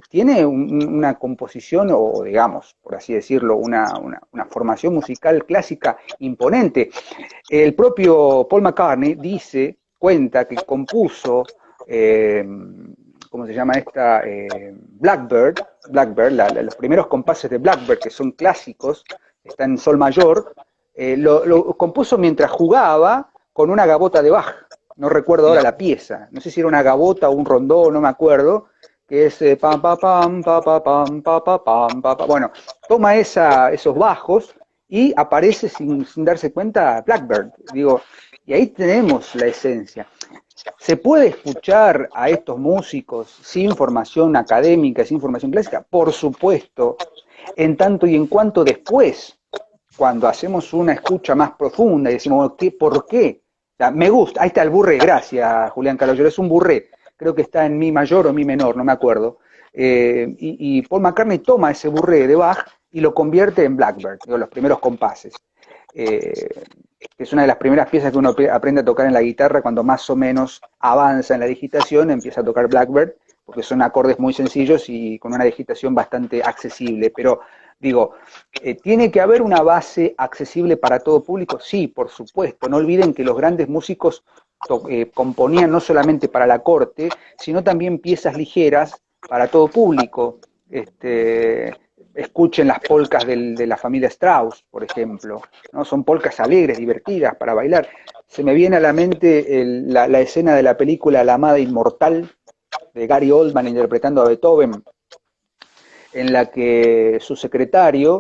Speaker 2: tiene una composición, o digamos, por así decirlo, una formación musical clásica imponente. El propio Paul McCartney cuenta que compuso, ¿cómo se llama esta? Blackbird, los primeros compases de Blackbird, que son clásicos, están en sol mayor, lo compuso mientras jugaba con una gavota de Bach. No recuerdo ahora la pieza, no sé si era una gavota o un rondó, no me acuerdo, que es pam pa pam pa pa pam pa pa pam pa pa. Bueno, toma esos bajos y aparece sin darse cuenta Blackbird. Digo, y ahí tenemos la esencia. ¿Se puede escuchar a estos músicos sin formación académica, sin formación clásica? Por supuesto, en tanto y en cuanto después, cuando hacemos una escucha más profunda y decimos, ¿por qué? O sea, me gusta, ahí está el burré, gracias Julián Calogero, es un burré, creo que está en mi mayor o mi menor, no me acuerdo. Y Paul McCartney toma ese burré de Bach y lo convierte en Blackbird, digo, los primeros compases. Es una de las primeras piezas que uno aprende a tocar en la guitarra cuando más o menos avanza en la digitación, empieza a tocar Blackbird, porque son acordes muy sencillos y con una digitación bastante accesible, pero digo, ¿tiene que haber una base accesible para todo público? Sí, por supuesto. No olviden que los grandes músicos componían no solamente para la corte, sino también piezas ligeras para todo público. Escuchen las polcas de la familia Strauss, por ejemplo, ¿no? Son polcas alegres, divertidas, para bailar. Se me viene a la mente la escena de la película La Amada Inmortal, de Gary Oldman interpretando a Beethoven, en la que su secretario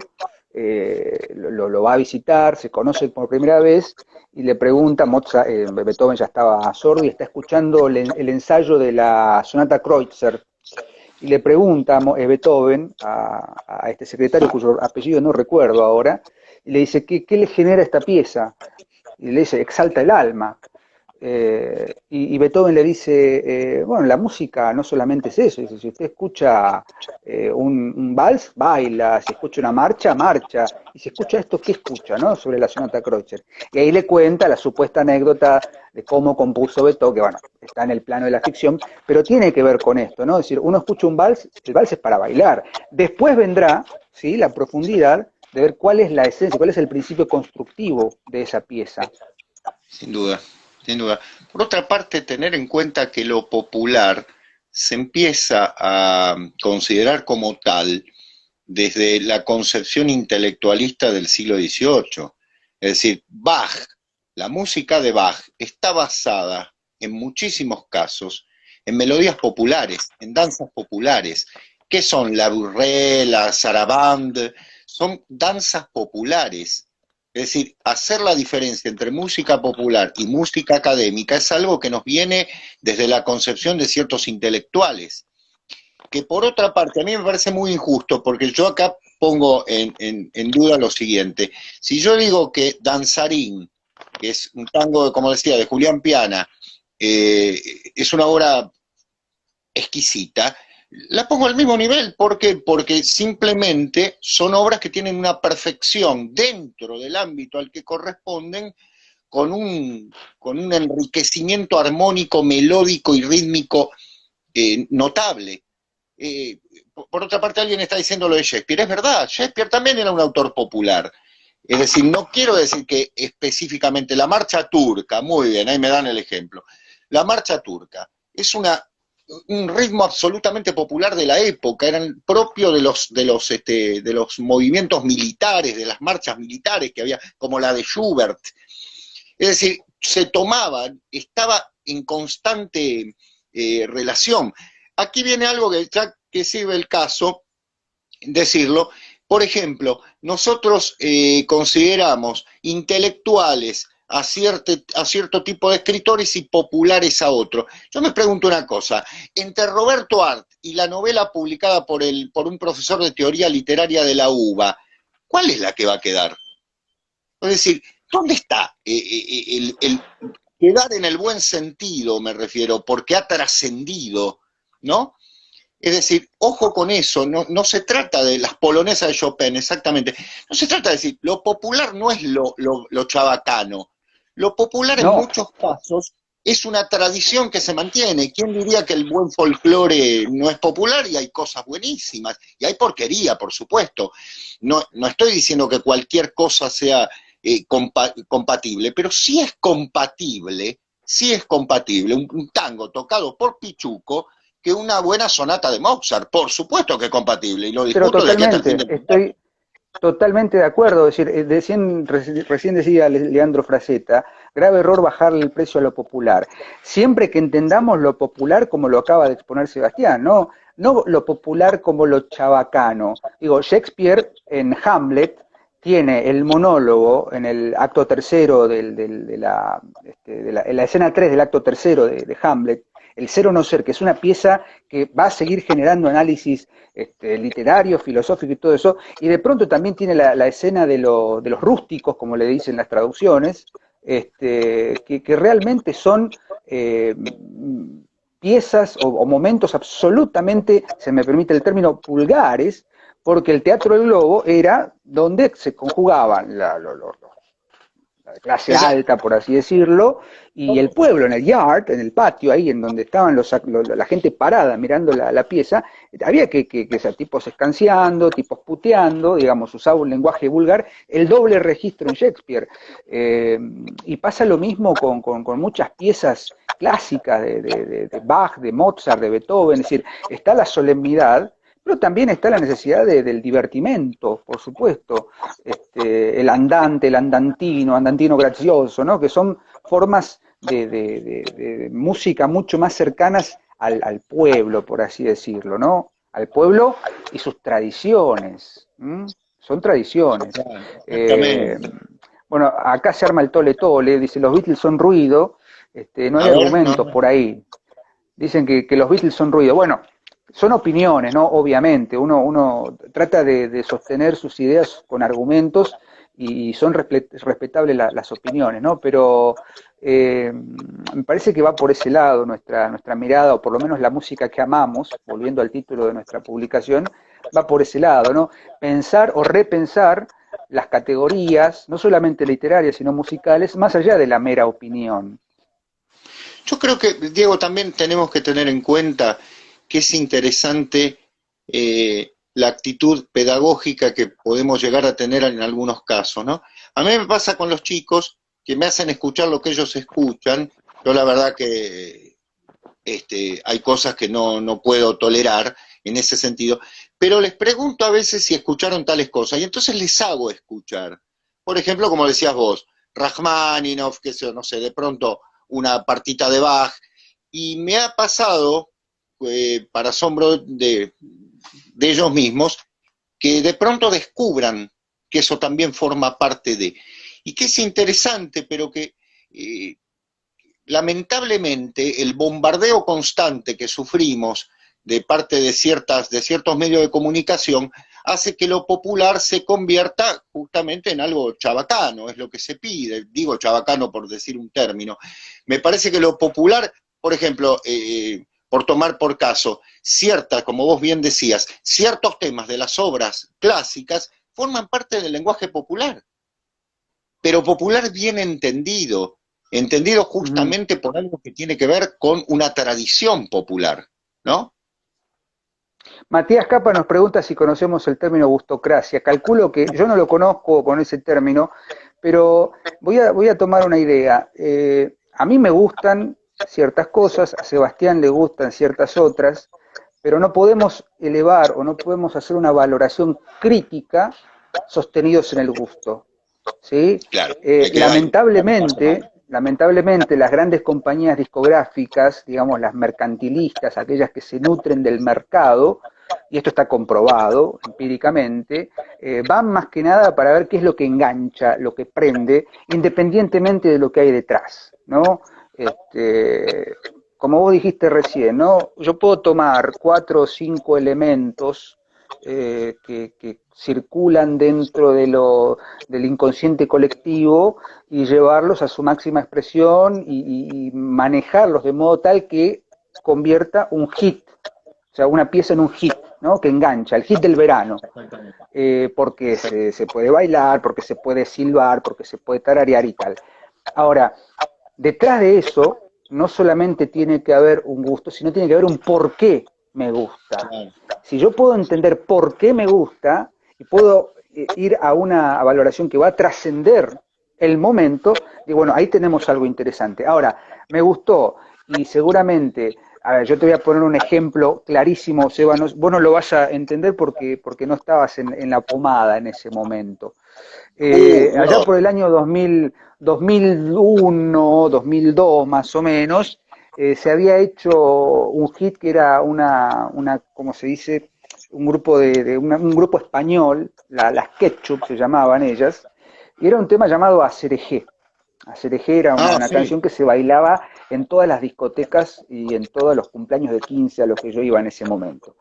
Speaker 2: lo va a visitar, se conocen por primera vez y le pregunta, Beethoven ya estaba sordo y está escuchando el ensayo de la sonata Kreutzer, y le pregunta Beethoven a este secretario, cuyo apellido no recuerdo ahora, y le dice, ¿qué le genera esta pieza? Y le dice, exalta el alma. Y Beethoven le dice, bueno, la música no solamente es eso, dice, si usted escucha un vals, baila, si escucha una marcha, marcha, y si escucha esto, ¿qué escucha? ¿No? Sobre la sonata Kreutzer. Y ahí le cuenta la supuesta anécdota de cómo compuso Beethoven, que bueno, está en el plano de la ficción, pero tiene que ver con esto, ¿no? Es decir, uno escucha un vals, el vals es para bailar. Después vendrá, ¿sí?, la profundidad de ver cuál es la esencia, cuál es el principio constructivo de esa pieza.
Speaker 1: Sin duda, sin duda. Por otra parte, tener en cuenta que lo popular se empieza a considerar como tal desde la concepción intelectualista del siglo XVIII. Es decir, Bach, la música de Bach está basada en muchísimos casos en melodías populares, en danzas populares. ¿Qué son? La burrée, la sarabande, son danzas populares. Es decir, hacer la diferencia entre música popular y música académica es algo que nos viene desde la concepción de ciertos intelectuales. Que por otra parte, a mí me parece muy injusto, porque yo acá pongo en duda lo siguiente. Si yo digo que Danzarín, que es un tango, como decía, de Julián Piana, es una obra exquisita, la pongo al mismo nivel. ¿Por qué? Porque simplemente son obras que tienen una perfección dentro del ámbito al que corresponden, con un enriquecimiento armónico, melódico y rítmico notable. Por otra parte, alguien está diciendo lo de Shakespeare. Es verdad, Shakespeare también era un autor popular. Es decir, no quiero decir que específicamente la marcha turca, muy bien, ahí me dan el ejemplo. La marcha turca es un ritmo absolutamente popular de la época, eran propio de los movimientos militares, de las marchas militares que había, como la de Schubert. Es decir, se tomaban, estaba en constante relación. Aquí viene algo que ya que sirve el caso decirlo. Por ejemplo, nosotros consideramos intelectuales a cierto tipo de escritores y populares a otro. Yo me pregunto una cosa, entre Roberto Art y la novela publicada por un profesor de teoría literaria de la UBA, ¿cuál es la que va a quedar? Es decir, ¿dónde está el quedar en el buen sentido, me refiero, porque ha trascendido, ¿no? Es decir, ojo con eso, no se trata de las polonesas de Chopin, exactamente. No se trata de decir, lo popular no es lo chabacano. Lo popular en
Speaker 2: No,
Speaker 1: muchos casos es una tradición que se mantiene. ¿Quién diría que el buen folclore no es popular? Y hay cosas buenísimas, y hay porquería, por supuesto. No estoy diciendo que cualquier cosa sea compatible, pero sí es compatible un tango tocado por Pichuco que una buena sonata de Mozart, por supuesto que es compatible, y lo
Speaker 2: pero
Speaker 1: discuto de aquí hasta el fin
Speaker 2: totalmente,
Speaker 1: del mundo.
Speaker 2: estoy totalmente de acuerdo. Es decir, recién decía Leandro Fraceta, grave error bajarle el precio a lo popular. Siempre que entendamos lo popular como lo acaba de exponer Sebastián, no lo popular como lo chabacano. Digo, Shakespeare en Hamlet tiene el monólogo en el acto tercero en la escena 3 del acto tercero de Hamlet, el ser o no ser, que es una pieza que va a seguir generando análisis literario, filosófico y todo eso, y de pronto también tiene la escena de los rústicos, como le dicen las traducciones, que realmente son piezas o momentos absolutamente, se me permite el término, vulgares, porque el Teatro del Globo era donde se conjugaban la clase
Speaker 1: Esa,
Speaker 2: alta, por así decirlo, y el pueblo en el yard, en el patio, ahí en donde estaban la gente parada mirando la pieza, había que ser tipos escanciando, tipos puteando, digamos, usaba un lenguaje vulgar, el doble registro en Shakespeare. Y pasa lo mismo con muchas piezas clásicas de Bach, de Mozart, de Beethoven, es decir, está la solemnidad, pero también está la necesidad del divertimento, por supuesto, el andante, el andantino, andantino gracioso, ¿no? Que son formas de música mucho más cercanas al pueblo, por así decirlo, ¿no? Al pueblo y sus tradiciones. ¿M? Son tradiciones. Eh,
Speaker 1: exactamente.
Speaker 2: bueno, acá se arma el tole tole, dice los Beatles son ruido, no hay
Speaker 1: A ver, no,
Speaker 2: argumentos por ahí. Dicen que los Beatles son ruido. Bueno, son opiniones, ¿no? Obviamente, uno trata de sostener sus ideas con argumentos y son respetables las opiniones, ¿no? Pero me parece que va por ese lado nuestra mirada, o por lo menos la música que amamos, volviendo al título de nuestra publicación, va por ese lado, ¿no? Pensar o repensar las categorías, no solamente literarias, sino musicales, más allá de la mera opinión.
Speaker 1: yo creo que, Diego, también tenemos que tener en cuenta que es interesante la actitud pedagógica que podemos llegar a tener en algunos casos, ¿no? A mí me pasa con los chicos que me hacen escuchar lo que ellos escuchan. Yo la verdad que hay cosas que no puedo tolerar en ese sentido, pero les pregunto a veces si escucharon tales cosas y entonces les hago escuchar. Por ejemplo, como decías vos, Rachmaninoff, que sé, no sé, de pronto una partita de Bach, y me ha pasado, para asombro de ellos mismos, que de pronto descubran que eso también forma parte de, y que es interesante, pero que lamentablemente el bombardeo constante que sufrimos de parte de ciertos medios de comunicación hace que lo popular se convierta justamente en algo chabacano, es lo que se pide, digo chabacano por decir un término. Me parece que lo popular, por ejemplo, por tomar por caso, como vos bien decías, ciertos temas de las obras clásicas forman parte del lenguaje popular, pero popular bien entendido, entendido
Speaker 2: Uh -huh.
Speaker 1: justamente por algo que tiene que ver con una tradición popular, ¿no?
Speaker 2: Matías Capa nos pregunta si conocemos el término gustocracia. Calculo que yo no lo conozco con ese término, pero voy a tomar una idea. A mí me gustan ciertas cosas, a Sebastián le gustan ciertas otras, pero no podemos elevar o no podemos hacer una valoración crítica sostenidos en el gusto. ¿Sí?
Speaker 1: Claro, hay un paso más.
Speaker 2: Lamentablemente las grandes compañías discográficas, digamos las mercantilistas, aquellas que se nutren del mercado, y esto está comprobado empíricamente, van más que nada para ver qué es lo que engancha, lo que prende, independientemente de lo que hay detrás, ¿no? Como vos dijiste recién, ¿no? Yo puedo tomar 4 o 5 elementos que circulan dentro del inconsciente colectivo y llevarlos a su máxima expresión y manejarlos de modo tal que convierta un hit, o sea, una pieza en un hit, ¿no? Que engancha, el hit del verano,
Speaker 1: Exactamente.
Speaker 2: porque se puede bailar, porque se puede silbar, porque se puede tararear y tal. Ahora, detrás de eso no solamente tiene que haber un gusto, sino tiene que haber un por qué me gusta.
Speaker 1: Claro.
Speaker 2: Si yo puedo entender por qué me gusta y puedo ir a una valoración que va a trascender el momento, digo, bueno, ahí tenemos algo interesante. Ahora, me gustó y seguramente, a ver, yo te voy a poner un ejemplo clarísimo, Seba, vos no lo vas a entender porque no estabas en la pomada en ese momento. Allá
Speaker 1: No.
Speaker 2: por el año 2000, 2001, 2002 más o menos, se había hecho un hit que era ¿cómo se dice? Un grupo un grupo español, las Ketchup se llamaban ellas, y era un tema llamado Acerejé. Acerejé era
Speaker 1: Ah,
Speaker 2: una
Speaker 1: sí.
Speaker 2: canción que se bailaba en todas las discotecas y en todos los cumpleaños de 15 a los que yo iba en ese momento.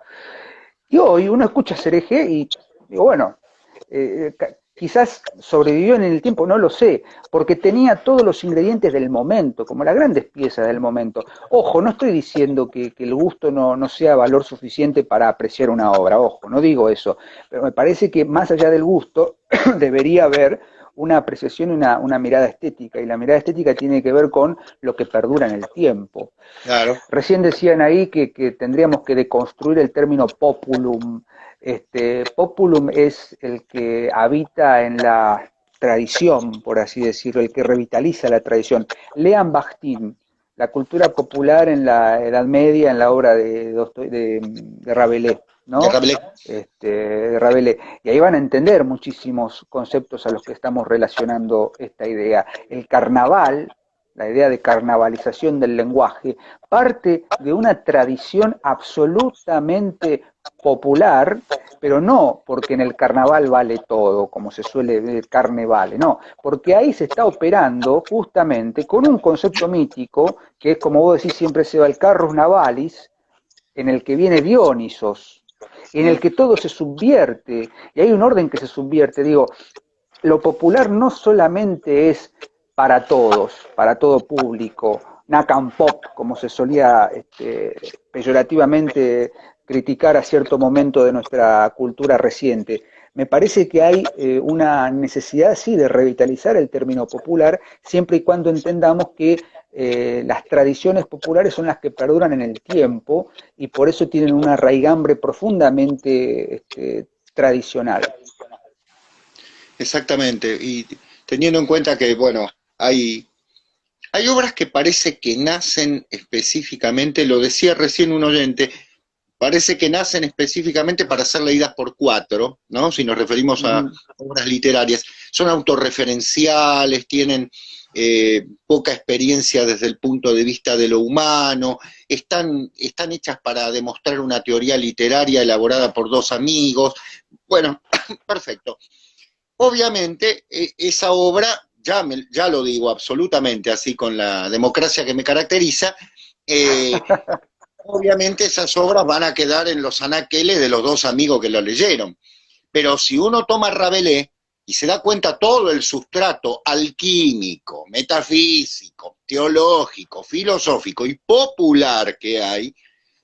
Speaker 2: Y hoy uno escucha Cereje y digo, bueno, quizás sobrevivió en el tiempo, no lo sé, porque tenía todos los ingredientes del momento, como las grandes piezas del momento. Ojo, no estoy diciendo que el gusto no sea valor suficiente para apreciar una obra, ojo, no digo eso, pero me parece que más allá del gusto debería haber una apreciación y una mirada estética, y la mirada estética tiene que ver con lo que perdura en el tiempo.
Speaker 1: Claro.
Speaker 2: Recién decían ahí que tendríamos que deconstruir el término populum. Populum es el que habita en la tradición, por así decirlo, el que revitaliza la tradición. Lean Bakhtin, la cultura popular en la Edad Media, en la obra de Rabelais,
Speaker 1: De
Speaker 2: ¿no?
Speaker 1: Rabelais.
Speaker 2: De Rabelais. Y ahí van a entender muchísimos conceptos a los que estamos relacionando esta idea. El carnaval, la idea de carnavalización del lenguaje, parte de una tradición absolutamente popular, pero no porque en el carnaval vale todo, como se suele ver, carne vale, no, porque ahí se está operando justamente con un concepto mítico, que es como vos decís siempre, se va el carrus navalis, en el que viene Dionisos, en el que todo se subvierte, y hay un orden que se subvierte, digo, lo popular no solamente es para todos, para todo público, Nakan Pop, como se solía peyorativamente criticar a cierto momento de nuestra cultura reciente. Me parece que hay una necesidad, sí, de revitalizar el término popular, siempre y cuando entendamos que las tradiciones populares son las que perduran en el tiempo y por eso tienen una raigambre profundamente tradicional.
Speaker 1: Exactamente. Y teniendo en cuenta que, bueno, hay obras que parece que nacen específicamente, lo decía recién un oyente, parece que nacen específicamente para ser leídas por cuatro, ¿no? Si nos referimos
Speaker 2: Uh
Speaker 1: a
Speaker 2: -huh.
Speaker 1: obras literarias. Son autorreferenciales, tienen poca experiencia desde el punto de vista de lo humano, están hechas para demostrar una teoría literaria elaborada por dos amigos. Bueno, perfecto. Obviamente, esa obra, ya lo digo absolutamente así con la democracia que me caracteriza, eh, obviamente esas obras van a quedar en los anaqueles de los dos amigos que lo leyeron. Pero si uno toma Rabelais y se da cuenta todo el sustrato alquímico, metafísico, teológico, filosófico y popular que hay,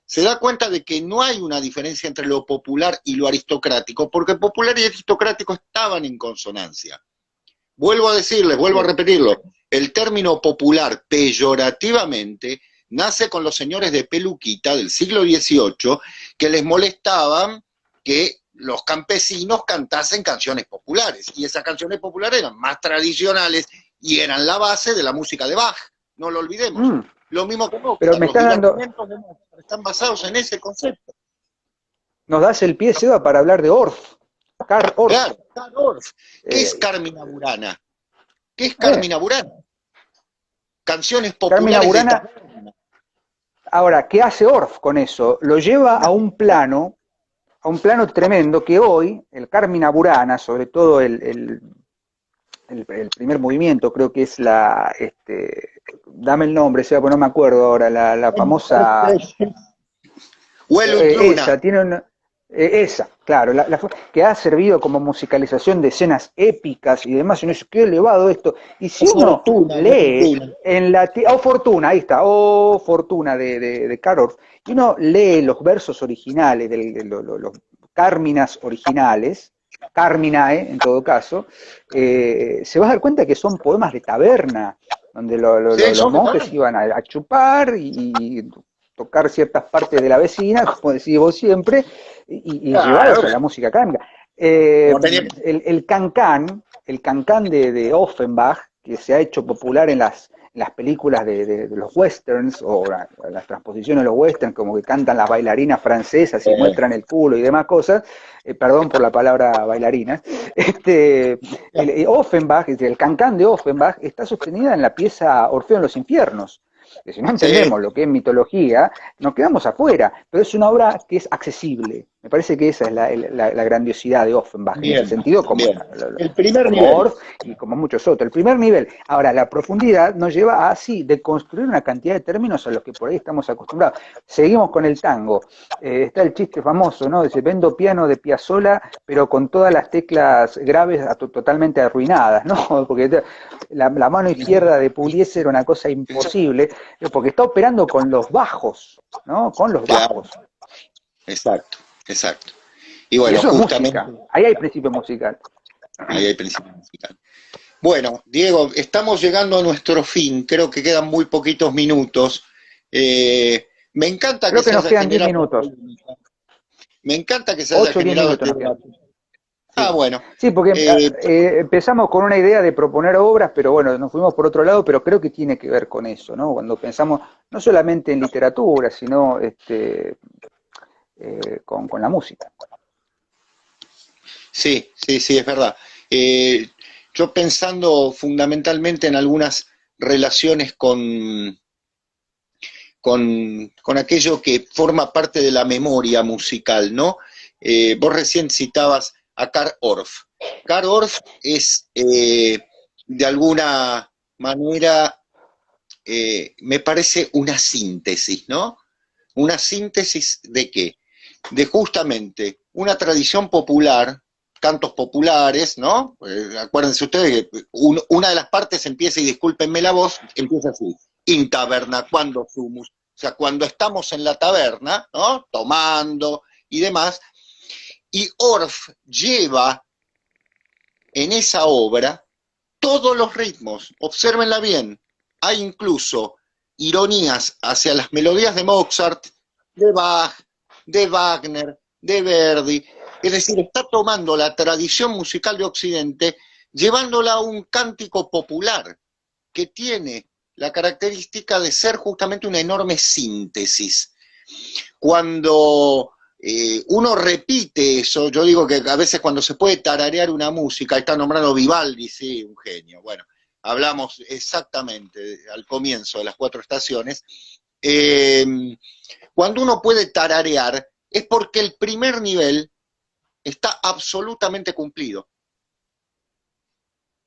Speaker 1: se da cuenta de que no hay una diferencia entre lo popular y lo aristocrático, porque popular y aristocrático estaban en consonancia. Vuelvo a decirles, vuelvo a
Speaker 2: Bien.
Speaker 1: repetirlo, el término popular peyorativamente nace con los señores de peluquita del siglo XVIII que les molestaban que los campesinos cantasen canciones populares, y esas canciones populares eran más tradicionales y eran la base de la música de Bach, no lo olvidemos.
Speaker 2: Mm.
Speaker 1: Lo mismo que
Speaker 2: Pero
Speaker 1: Mozart,
Speaker 2: me
Speaker 1: los
Speaker 2: estás dando,
Speaker 1: divertimentos de Mozart están basados en ese concepto.
Speaker 2: nos das el pie, Seba, para hablar de Orff, Karl Orff.
Speaker 1: Claro, Karl Orff. ¿Qué es
Speaker 2: Eh,
Speaker 1: Carmina Burana? ¿Qué es
Speaker 2: eh,
Speaker 1: Carmina Burana? Canciones
Speaker 2: Carmina
Speaker 1: populares de
Speaker 2: Burana,
Speaker 1: taberna.
Speaker 2: ahora, ¿qué hace Orff con eso? Lo lleva a un plano tremendo que hoy, el Carmina Burana, sobre todo el primer movimiento, creo que es dame el nombre, Seba, porque no me acuerdo ahora, la famosa
Speaker 1: Huelut Luna.
Speaker 2: esa, esa, claro, que ha servido como musicalización de escenas épicas y demás, y uno dice, qué elevado esto. Y
Speaker 1: O
Speaker 2: si uno
Speaker 1: Fortuna,
Speaker 2: lee
Speaker 1: Fortuna.
Speaker 2: en la oh Fortuna, ahí está, oh Fortuna de Karl Orff, y uno lee los versos originales, los cárminas originales, Carminae, en todo caso, se va a dar cuenta que son poemas de taberna, donde
Speaker 1: Sí,
Speaker 2: los
Speaker 1: son de
Speaker 2: monjes
Speaker 1: taberna.
Speaker 2: iban a chupar y tocar ciertas partes de la vecina, como decís vos siempre, y llevados a
Speaker 1: Claro,
Speaker 2: la música clásica.
Speaker 1: como tenía.
Speaker 2: El cancán de Offenbach, que se ha hecho popular en las películas de los westerns, o las transposiciones de los westerns, como que cantan las bailarinas francesas y muestran el culo y demás cosas, perdón por la palabra bailarinas, Offenbach, el cancán de Offenbach, está sostenida en la pieza Orfeo en los infiernos. Que si no
Speaker 1: Sí,
Speaker 2: entendemos lo que es mitología, nos quedamos afuera, pero es una obra que es accesible. Me parece que esa es la grandiosidad de Offenbach en ese
Speaker 1: bien,
Speaker 2: sentido, como,
Speaker 1: bien. El primer
Speaker 2: como
Speaker 1: nivel.
Speaker 2: Orff y como muchos otros. El primer nivel. Ahora, la profundidad nos lleva a, sí, de construir una cantidad de términos a los que por ahí estamos acostumbrados. Seguimos con el tango. Está el chiste famoso, ¿no? Dice, vendo piano de Piazzolla, pero con todas las teclas graves totalmente arruinadas, ¿no? Porque la mano izquierda de Pugliese era una cosa imposible, porque está operando con los bajos, ¿no? Con los
Speaker 1: Claro,
Speaker 2: bajos.
Speaker 1: exacto, exacto. Y
Speaker 2: Y
Speaker 1: bueno,
Speaker 2: eso es
Speaker 1: justamente
Speaker 2: música. Ahí hay principio musical.
Speaker 1: ahí hay principio musical. Bueno, Diego, estamos llegando a nuestro fin. Creo que quedan muy poquitos minutos. Me encanta que
Speaker 2: Creo que
Speaker 1: se
Speaker 2: nos
Speaker 1: haya
Speaker 2: quedan 10
Speaker 1: generado esta
Speaker 2: minutos.
Speaker 1: polémica. Me encanta que se haya
Speaker 2: 8 o 10
Speaker 1: generado
Speaker 2: minutos
Speaker 1: este
Speaker 2: nos quedan.
Speaker 1: debate. Ah,
Speaker 2: Sí,
Speaker 1: bueno.
Speaker 2: sí, porque
Speaker 1: Eh,
Speaker 2: empezamos con una idea de proponer obras, pero bueno, nos fuimos por otro lado, pero creo que tiene que ver con eso, ¿no? Cuando pensamos no solamente en literatura, sino con la música.
Speaker 1: sí, sí, sí, es verdad. Eh, yo pensando fundamentalmente en algunas relaciones con aquello que forma parte de la memoria musical, ¿no? Vos recién citabas a Carl Orff. Carl Orff es, de alguna manera, me parece una síntesis, ¿no? Una síntesis de qué? De justamente una tradición popular, cantos populares, ¿no? Acuérdense ustedes que una de las partes empieza, y discúlpenme la voz, empieza así, in taberna, cuando sumus, o sea, cuando estamos en la taberna, ¿no? Tomando y demás, y Orff lleva en esa obra todos los ritmos, obsérvenla bien, hay incluso ironías hacia las melodías de Mozart, de Bach, de Wagner, de Verdi, es decir, está tomando la tradición musical de Occidente, llevándola a un cántico popular que tiene la característica de ser justamente una enorme síntesis. Cuando uno repite eso, yo digo que a veces cuando se puede tararear una música, está nombrando Vivaldi, sí, un genio, bueno, hablamos exactamente al comienzo de las cuatro estaciones, eh, cuando uno puede tararear es porque el primer nivel está absolutamente cumplido.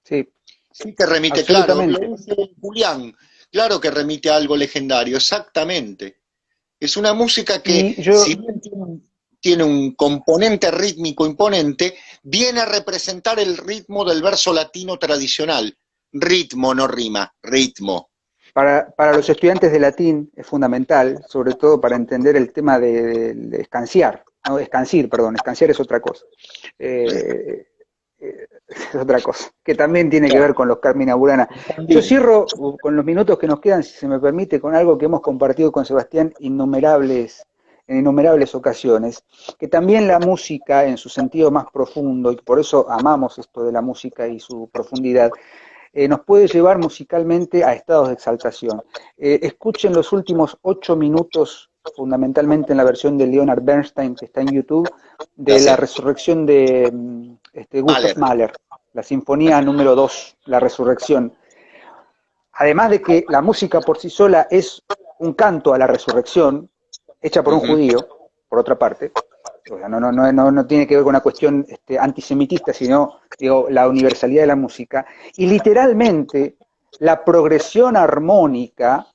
Speaker 2: Sí,
Speaker 1: Sí que remite, claro, lo
Speaker 2: absolutamente.
Speaker 1: dice Julián, claro que remite a algo legendario, exactamente. Es una música que,
Speaker 2: Y
Speaker 1: si
Speaker 2: yo,
Speaker 1: bien tiene un componente rítmico imponente, viene a representar el ritmo del verso latino tradicional. Ritmo, no rima, ritmo.
Speaker 2: para los estudiantes de latín es fundamental, sobre todo para entender el tema de escanciar, ¿no? Escancir, perdón, escanciar es otra cosa. Eh, es otra cosa, que también tiene que ver con los Carmina Burana. Yo cierro con los minutos que nos quedan, si se me permite, con algo que hemos compartido con Sebastián en innumerables ocasiones, que también la música en su sentido más profundo, y por eso amamos esto de la música y su profundidad, nos puede llevar musicalmente a estados de exaltación. Escuchen los últimos 8 minutos, fundamentalmente en la versión de Leonard Bernstein, que está en YouTube,
Speaker 1: Ya
Speaker 2: de la
Speaker 1: sé.
Speaker 2: resurrección de Gustav
Speaker 1: Mahler.
Speaker 2: Mahler, la Sinfonía número 2, La Resurrección. Además de que la música por sí sola es un canto a la resurrección, hecha por un
Speaker 1: Ujú.
Speaker 2: judío, por otra parte, o sea, no tiene que ver con una cuestión antisemitista, sino digo, la universalidad de la música, y literalmente la progresión armónica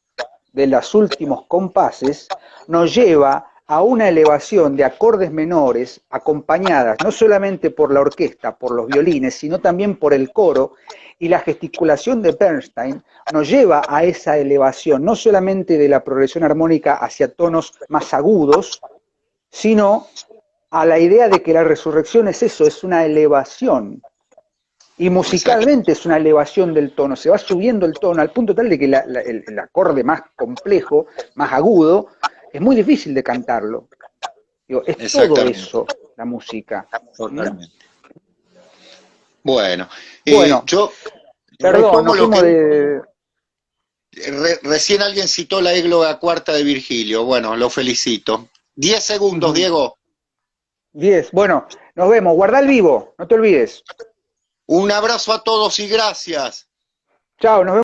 Speaker 2: de los últimos compases nos lleva a una elevación de acordes menores acompañadas no solamente por la orquesta, por los violines, sino también por el coro, y la gesticulación de Bernstein nos lleva a esa elevación, no solamente de la progresión armónica hacia tonos más agudos, sino a la idea de que la resurrección es eso, es una elevación. Y musicalmente es una elevación del tono, se va subiendo el tono al punto tal de que el acorde más complejo, más agudo, es muy difícil de cantarlo. Digo, es todo eso, la música.
Speaker 1: Totalmente. Bueno,
Speaker 2: Bueno,
Speaker 1: yo
Speaker 2: perdón,
Speaker 1: retomo
Speaker 2: nos
Speaker 1: lo
Speaker 2: fuimos
Speaker 1: que
Speaker 2: de...
Speaker 1: recién alguien citó la égloga cuarta de Virgilio. Bueno, lo felicito. 10 segundos, Diego.
Speaker 2: 10. Bueno, nos vemos. Guarda el vivo, no te olvides.
Speaker 1: Un abrazo a todos y gracias.
Speaker 2: Chao, nos vemos.